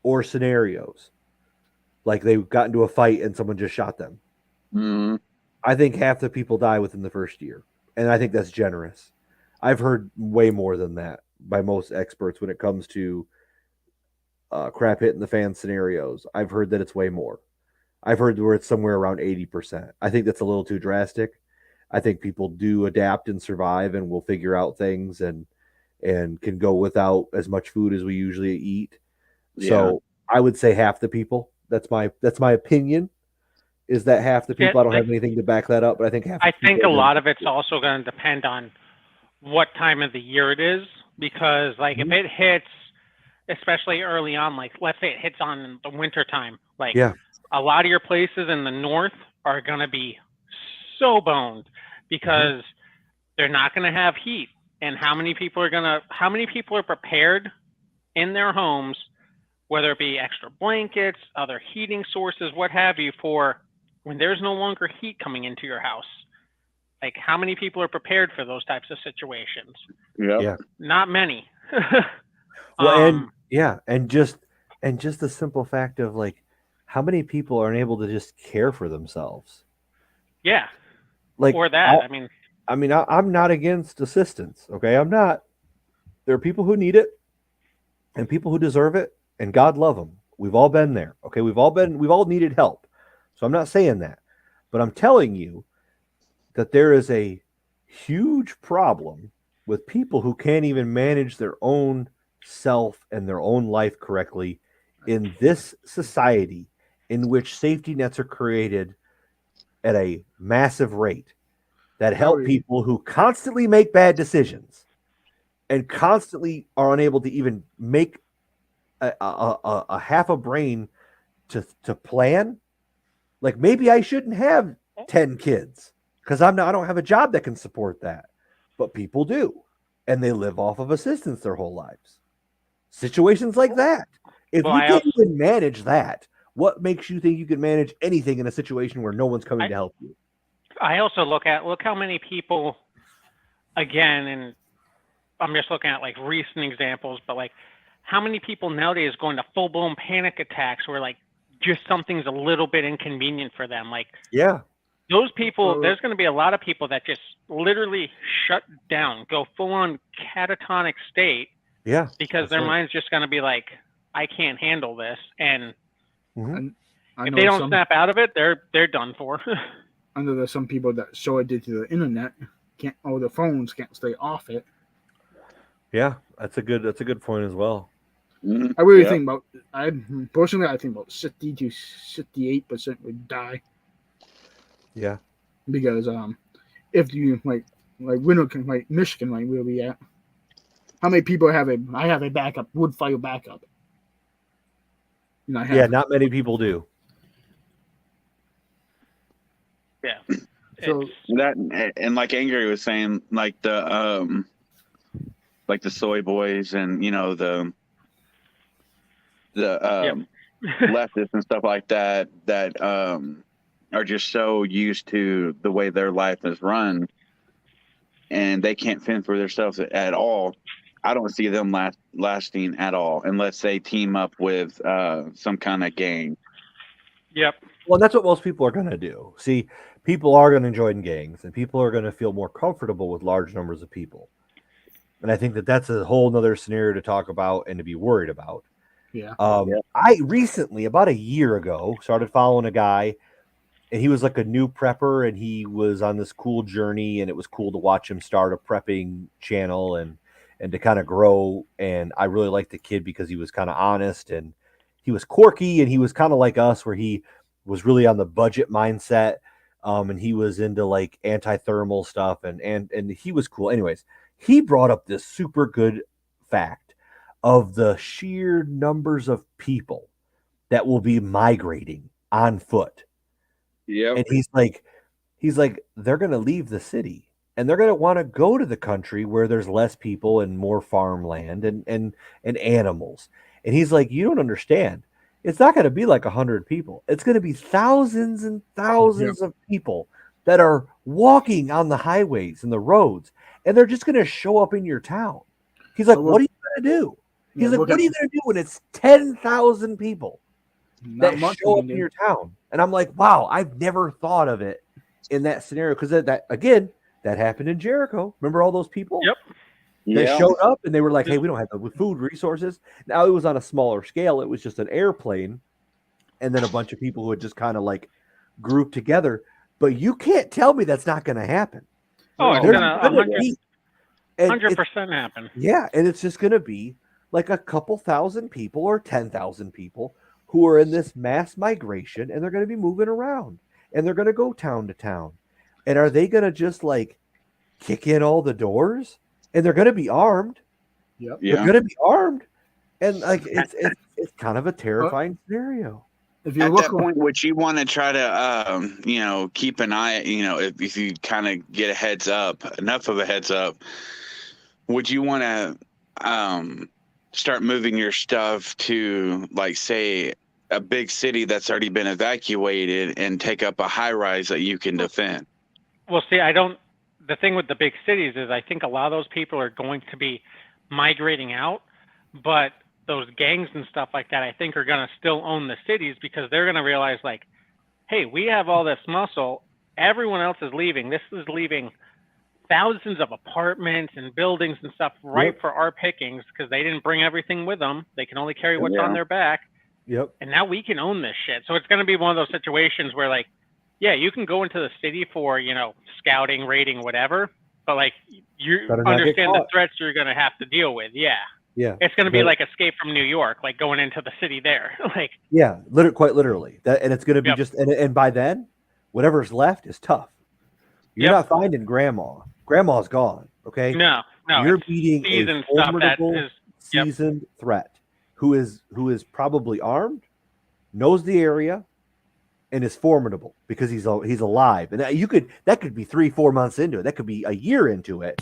or scenarios like they got into a fight and someone just shot them. Mm-hmm. I think half the people die within the first year, and I think that's generous. I've heard way more than that by most experts when it comes to crap hitting the fan scenarios. I've heard that it's way more. I've heard where it's somewhere around 80%. I think that's a little too drastic. I think people do adapt and survive and will figure out things and can go without as much food as we usually eat. Yeah. So I would say half the people. That's my opinion. Is that half the people? I don't have anything to back that up, but I think half. I think a lot of it's also going to depend on what time of the year it is, because if it hits, especially early on, let's say it hits on the winter time, a lot of your places in the north are going to be so boned because they're not going to have heat. And how many people are prepared in their homes, whether it be extra blankets, other heating sources, what have you, for when there's no longer heat coming into your house? How many people are prepared for those types of situations? Yeah. Not many. Well, and just the simple fact of how many people are unable to just care for themselves? Yeah. Or that. I'm not against assistance. Okay, I'm not. There are people who need it, and people who deserve it, and God love them. We've all been there. Okay, we've all needed help. So I'm not saying that, but I'm telling you that there is a huge problem with people who can't even manage their own self and their own life correctly in this society in which safety nets are created at a massive rate that help people who constantly make bad decisions and constantly are unable to even make a half a brain to plan, like maybe I shouldn't have 10 kids because I don't have a job that can support that. But people do, and they live off of assistance their whole lives. Situations like that. If you can't even manage that, what makes you think you can manage anything in a situation where no one's coming to help you? I also look how many people, again, and I'm just looking at like recent examples, but like how many people nowadays go into full-blown panic attacks where like just something's a little bit inconvenient for them. Like, yeah, those people, there's going to be a lot of people that just literally shut down, go full-on catatonic state. Yeah, because their mind's just going to be like, I can't handle this, and I if they don't snap out of it, they're done for. I know there's some people that so addicted to the internet the phones can't stay off it. Yeah, that's a good point as well. I really think I think about 60 to 68% would die. Yeah, because if you like winter like Michigan, like where we at, how many people have I have a backup wood fire backup. Not many people do. Yeah. So that, and like Angry was saying, like the soy boys and the leftists and stuff like that are just so used to the way their life is run, and they can't fend for themselves at all. I don't see them lasting at all unless they team up with some kind of gang. Yep. Well, that's what most people are going to do. See, people are going to join gangs, and people are going to feel more comfortable with large numbers of people. And I think that's a whole nother scenario to talk about and to be worried about. Yeah. I recently, about a year ago, started following a guy, and he was like a new prepper, and he was on this cool journey, and it was cool to watch him start a prepping channel and to kind of grow. And I really liked the kid because he was kind of honest, and he was quirky, and he was kind of like us, where he was really on the budget mindset, and he was into like anti-thermal stuff, and he was cool. Anyways, he brought up this super good fact of the sheer numbers of people that will be migrating on foot. Yeah. And he's like, they're going to leave the city, and they're going to want to go to the country where there's less people and more farmland and animals. And he's like, you don't understand. It's not going to be like 100 people. It's going to be thousands and thousands of people that are walking on the highways and the roads, and they're just going to show up in your town. He's like, what are you going to do? He's like, what are you going to do when it's 10,000 people that show up in your town? And I'm like, wow, I've never thought of it in that scenario, because that again, that happened in Jericho. Remember all those people? Yep. They showed up and they were like, hey, we don't have the food resources. Now it was on a smaller scale. It was just an airplane and then a bunch of people who had just kind of like grouped together. But you can't tell me that's not going to happen. Oh, it's going to 100% happen. Yeah, and it's just going to be like a couple thousand people or 10,000 people who are in this mass migration, and they're going to be moving around, and they're going to go town to town. And are they going to just like kick in all the doors? And they're going to be armed. Yep. They're going to be armed. And like it's kind of a terrifying scenario. If at that point, would you want to try to keep an eye, if you kind of get enough of a heads up, would you want to start moving your stuff to, like, say, a big city that's already been evacuated and take up a high rise that you can defend? Well, see, the thing with the big cities is I think a lot of those people are going to be migrating out, but those gangs and stuff like that, I think, are going to still own the cities, because they're going to realize, like, hey, we have all this muscle. Everyone else is leaving. This is leaving thousands of apartments and buildings and stuff for our pickings, because they didn't bring everything with them. They can only carry what's on their back. Yep. And now we can own this shit. So it's going to be one of those situations where, like, yeah, you can go into the city for, scouting, raiding, whatever, but, like, you understand the threats you're going to have to deal with. Yeah. Yeah. It's going to be like Escape from New York, like going into the city there. Like, yeah, quite literally. And it's going to be just, and by then, whatever's left is tough. You're not finding grandma. Grandma's gone. Okay. No. You're beating a formidable, seasoned threat. who is probably armed, knows the area, and is formidable because he's alive. And that could be 3-4 months into it. That could be a year into it.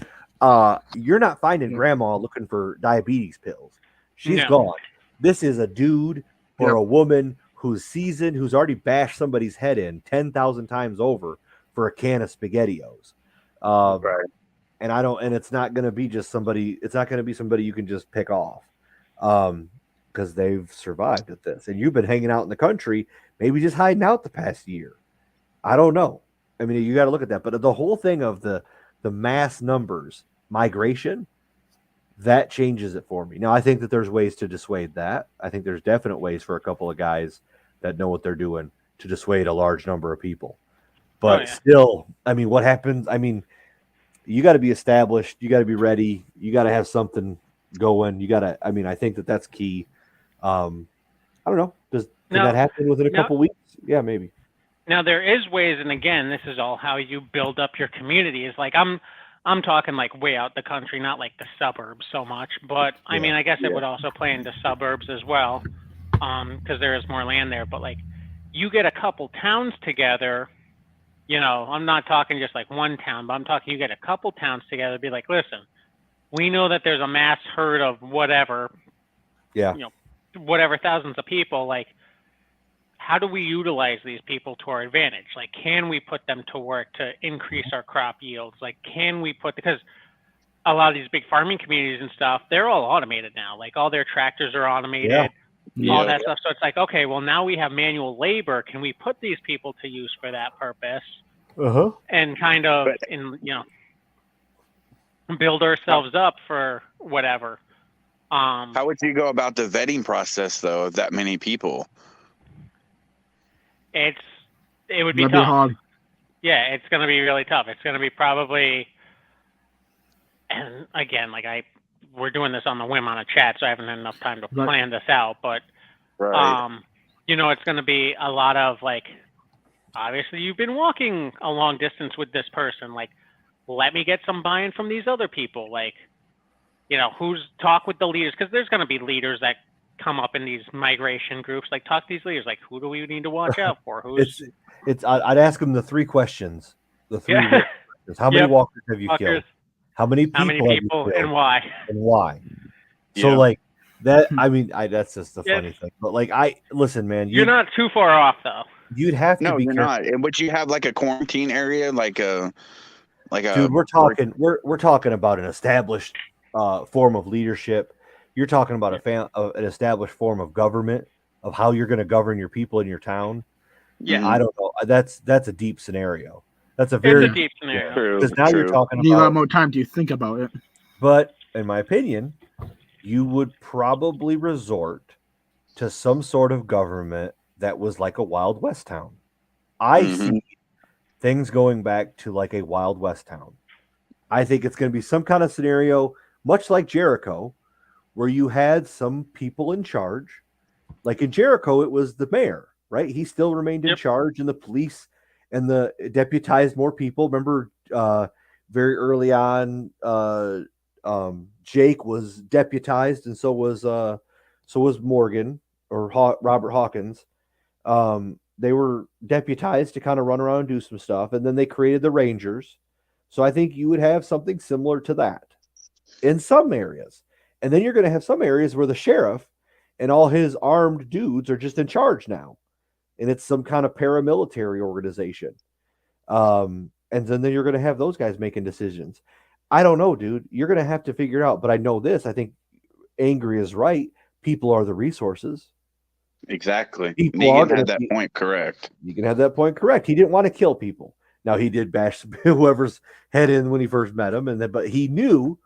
You're not finding grandma looking for diabetes pills. She's gone. This is a dude or a woman who's seasoned, who's already bashed somebody's head in 10,000 times over for a can of SpaghettiOs. Right. And it's not going to be just somebody. It's not going to be somebody you can just pick off. Because they've survived at this. And you've been hanging out in the country, maybe just hiding out the past year. I don't know. I mean, you got to look at that. But the whole thing of the mass numbers, migration, that changes it for me. Now, I think that there's ways to dissuade that. I think there's definite ways for a couple of guys that know what they're doing to dissuade a large number of people. But still, I mean, what happens? I mean, you got to be established. You got to be ready. You got to have something going. You got to, I mean, I think that that's key. I don't know. Could that happen within a couple weeks? Yeah, maybe. Now there is ways, and again, this is all how you build up your community. Is like I'm talking like way out the country, not like the suburbs so much. But I mean, I guess it would also play into suburbs as well, because there is more land there. But like, you get a couple towns together. You know, I'm not talking just like one town, but I'm talking you get a couple towns together. Be like, listen, we know that there's a mass herd of whatever. Yeah. You know, whatever thousands of people, like, how do we utilize these people to our advantage? Like, can we put them to work to increase our crop yields? Like, can we because a lot of these big farming communities and stuff, they're all automated now. Like, all their tractors are automated, all that stuff. So it's like, okay, well, now we have manual labor. Can we put these people to use for that purpose? And kind of, build ourselves up for whatever. How would you go about the vetting process, though, of that many people? It would be tough. Hard. Yeah, it's going to be really tough. It's going to be probably, and again, like we're doing this on the whim on a chat, so I haven't had enough time to plan this out. But, it's going to be a lot of like, obviously you've been walking a long distance with this person. Like, let me get some buy-in from these other people. Like, talk with the leaders, because there's going to be leaders that come up in these migration groups. Like, talk to these leaders. Like, who do we need to watch out for? I'd ask them the 3 questions. The 3 questions. How many walkers have you killed? How many people and why? And why? So like that. I mean, that's just the funny thing. But like, listen, man. You're not too far off, though. You'd have to be. No, you're not. And would you have like a quarantine area, like a? Dude, we're talking about an established form of leadership. You're talking about an established form of government, of how you're going to govern your people in your town. Yeah, I don't know. That's a deep scenario. That's a deep scenario. Because now you're talking about. You need a lot more time to think about it. But in my opinion, you would probably resort to some sort of government that was like a Wild West town. I see things going back to like a Wild West town. I think it's going to be some kind of scenario, much like Jericho, where you had some people in charge. Like in Jericho, it was the mayor, right? He still remained in charge, and the police and the deputized more people. Remember, very early on, Jake was deputized, and so was Morgan or Robert Hawkins. They were deputized to kind of run around and do some stuff, and then they created the Rangers. So I think you would have something similar to that in some areas. And then you're going to have some areas where the sheriff and all his armed dudes are just in charge now. And it's some kind of paramilitary organization. And then you're going to have those guys making decisions. I don't know, dude. You're going to have to figure it out. But I know this. I think Angry is right. People are the resources. Exactly. Negan had that point correct. You can have that point correct. He didn't want to kill people. Now, he did bash whoever's head in when he first met him, but he knew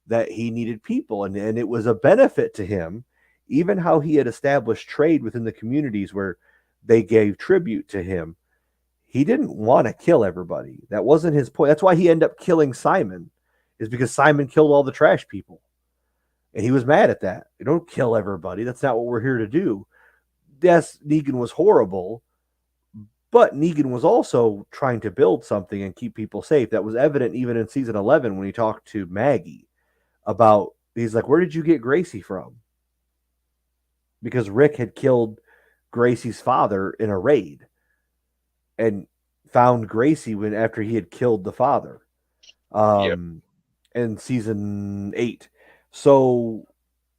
that he needed people, and it was a benefit to him, even how he had established trade within the communities where they gave tribute to him. He didn't want to kill everybody. That wasn't his point. That's why he ended up killing Simon, is because Simon killed all the trash people. And he was mad at that. You don't kill everybody. That's not what we're here to do. Yes, Negan was horrible, but Negan was also trying to build something and keep people safe. That was evident even in season 11 when he talked to Maggie about, he's like, where did you get Gracie from? because Rick had killed Gracie's father in a raid and found Gracie after he had killed the father. In season 8. So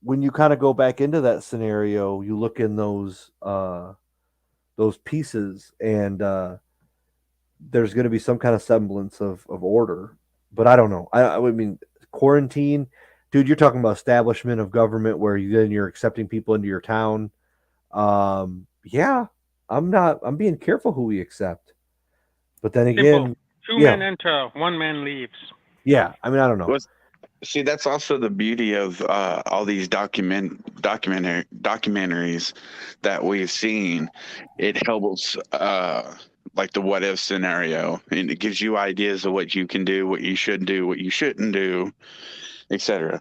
when you kind of go back into that scenario, you look in those pieces, and there's going to be some kind of semblance of order. But I don't know. I mean, quarantine, dude. You're talking about establishment of government where you're accepting people into your town. Yeah, I'm being careful who we accept. But then again, Two men enter, one man leaves. Yeah, I mean, I don't know. See, that's also the beauty of all these documentaries that we've seen. It helps, like the what if scenario, and it gives you ideas of what you can do, what you should do, what you shouldn't do, etc.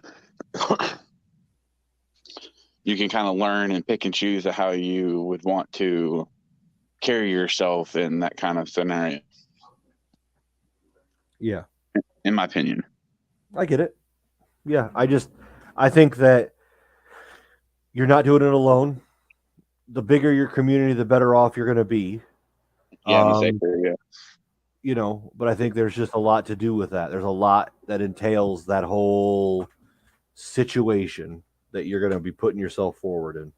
You can kind of learn and pick and choose how you would want to carry yourself in that kind of scenario. Yeah, in my opinion. I get it. Yeah, I think that you're not doing it alone. The bigger your community, the better off you're going to be. Yeah, safer, yeah. You know, but I think there's just a lot to do with that. There's a lot that entails that whole situation that you're going to be putting yourself forward in.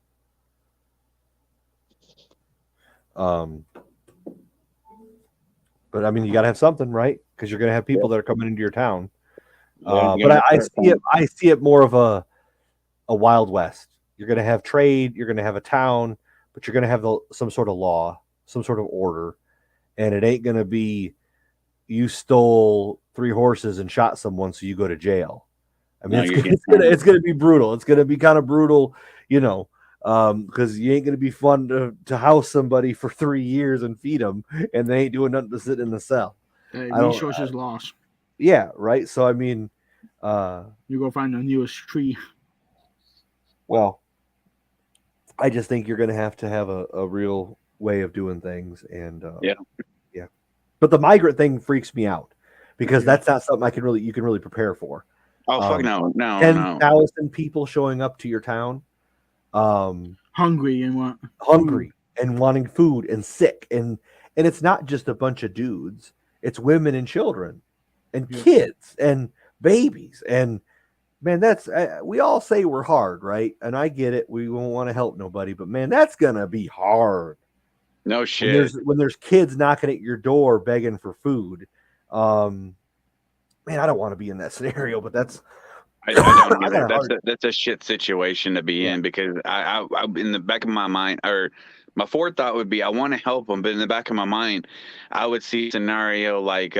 But I mean, you got to have something, right? Because you're going to have people that are coming into your town. But I see it more of a Wild West. You're going to have trade, you're going to have a town, but you're going to have some sort of law, some sort of order, and it ain't going to be you stole 3 horses and shot someone, so you go to jail. I mean, it's going to be brutal. It's going to be kind of brutal, you know, because you ain't going to be fun to house somebody for 3 years and feed them, and they ain't doing nothing to sit in the cell. Resources lost. Yeah, right. So I mean, you go find the newest tree. Well, I just think you're going to have a real way of doing things, and yeah. But the migrant thing freaks me out because that's not something you can really prepare for. Oh fuck no! 10,000 people showing up to your town, hungry and wanting food and sick, and it's not just a bunch of dudes; it's women and children, and kids and babies, and man, that's we all say we're hard, right? And I get it; we won't want to help nobody, but man, that's gonna be hard. No shit. When there's kids knocking at your door begging for food, man, I don't want to be in that scenario, but that's I don't either. That's a shit situation to be in, because I in the back of my mind, or my forethought would be I want to help them, but in the back of my mind, I would see a scenario like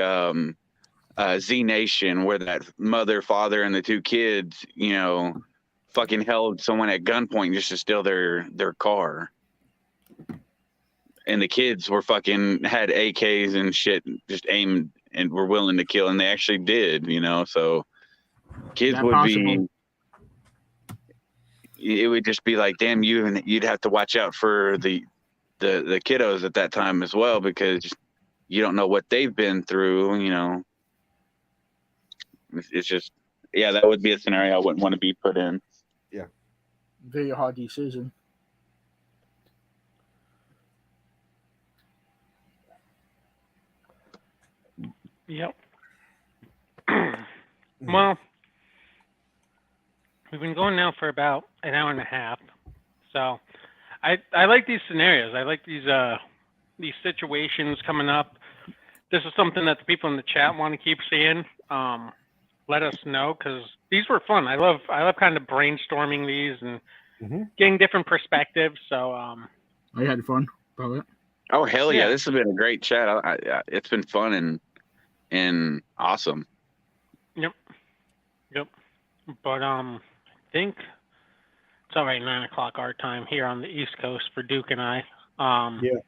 Z Nation, where that mother, father, and the 2 kids, you know, fucking held someone at gunpoint just to steal their car. And the kids were fucking had AKs and shit, just aimed and were willing to kill, and they actually did, you know. So kids would be. It would just be like, damn, you'd have to watch out for the kiddos at that time as well, because you don't know what they've been through, you know. It's just, yeah, that would be a scenario I wouldn't want to be put in. Yeah, very hard decision. Yep. Well, we've been going now for about an hour and a half, so I like these scenarios. I like these situations coming up. This is something that the people in the chat want to keep seeing. Let us know, because these were fun. I love kind of brainstorming these and getting different perspectives. So I had fun about it. Oh hell yeah! This has been a great chat. It's been fun and awesome. Yep. But I think it's already 9:00 our time here on the East Coast for Duke and I. Yeah.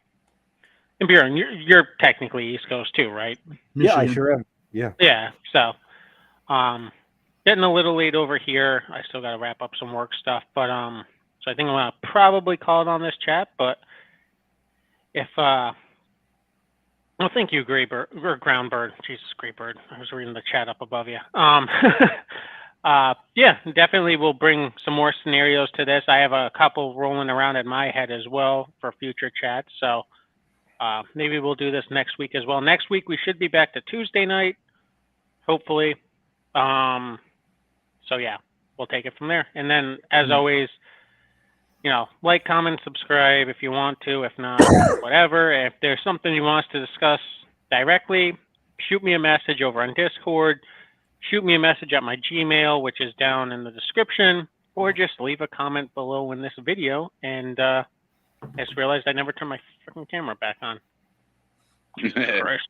And Bjorn, you're technically East Coast too, right? Yeah, I sure am. Yeah. Yeah. So, getting a little late over here. I still got to wrap up some work stuff, but so I think I'm gonna probably call it on this chat. But if well, thank you, Greybird or Groundbird. Jesus, Greybird. I was reading the chat up above you. Yeah, definitely we'll bring some more scenarios to this. I have a couple rolling around in my head as well for future chats. So maybe we'll do this next week as well. Next week we should be back to Tuesday night, hopefully. So yeah, we'll take it from there. And then as always, like, comment, subscribe if you want to. If not, whatever. If there's something you want us to discuss directly, shoot me a message over on Discord. Shoot me a message at my Gmail, which is down in the description, or just leave a comment below in this video. And I just realized I never turned my freaking camera back on. Jesus Christ.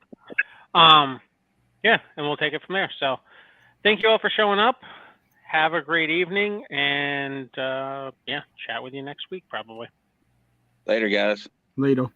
Yeah, and we'll take it from there. So thank you all for showing up. Have a great evening, and yeah, chat with you next week probably. Later, guys. Later.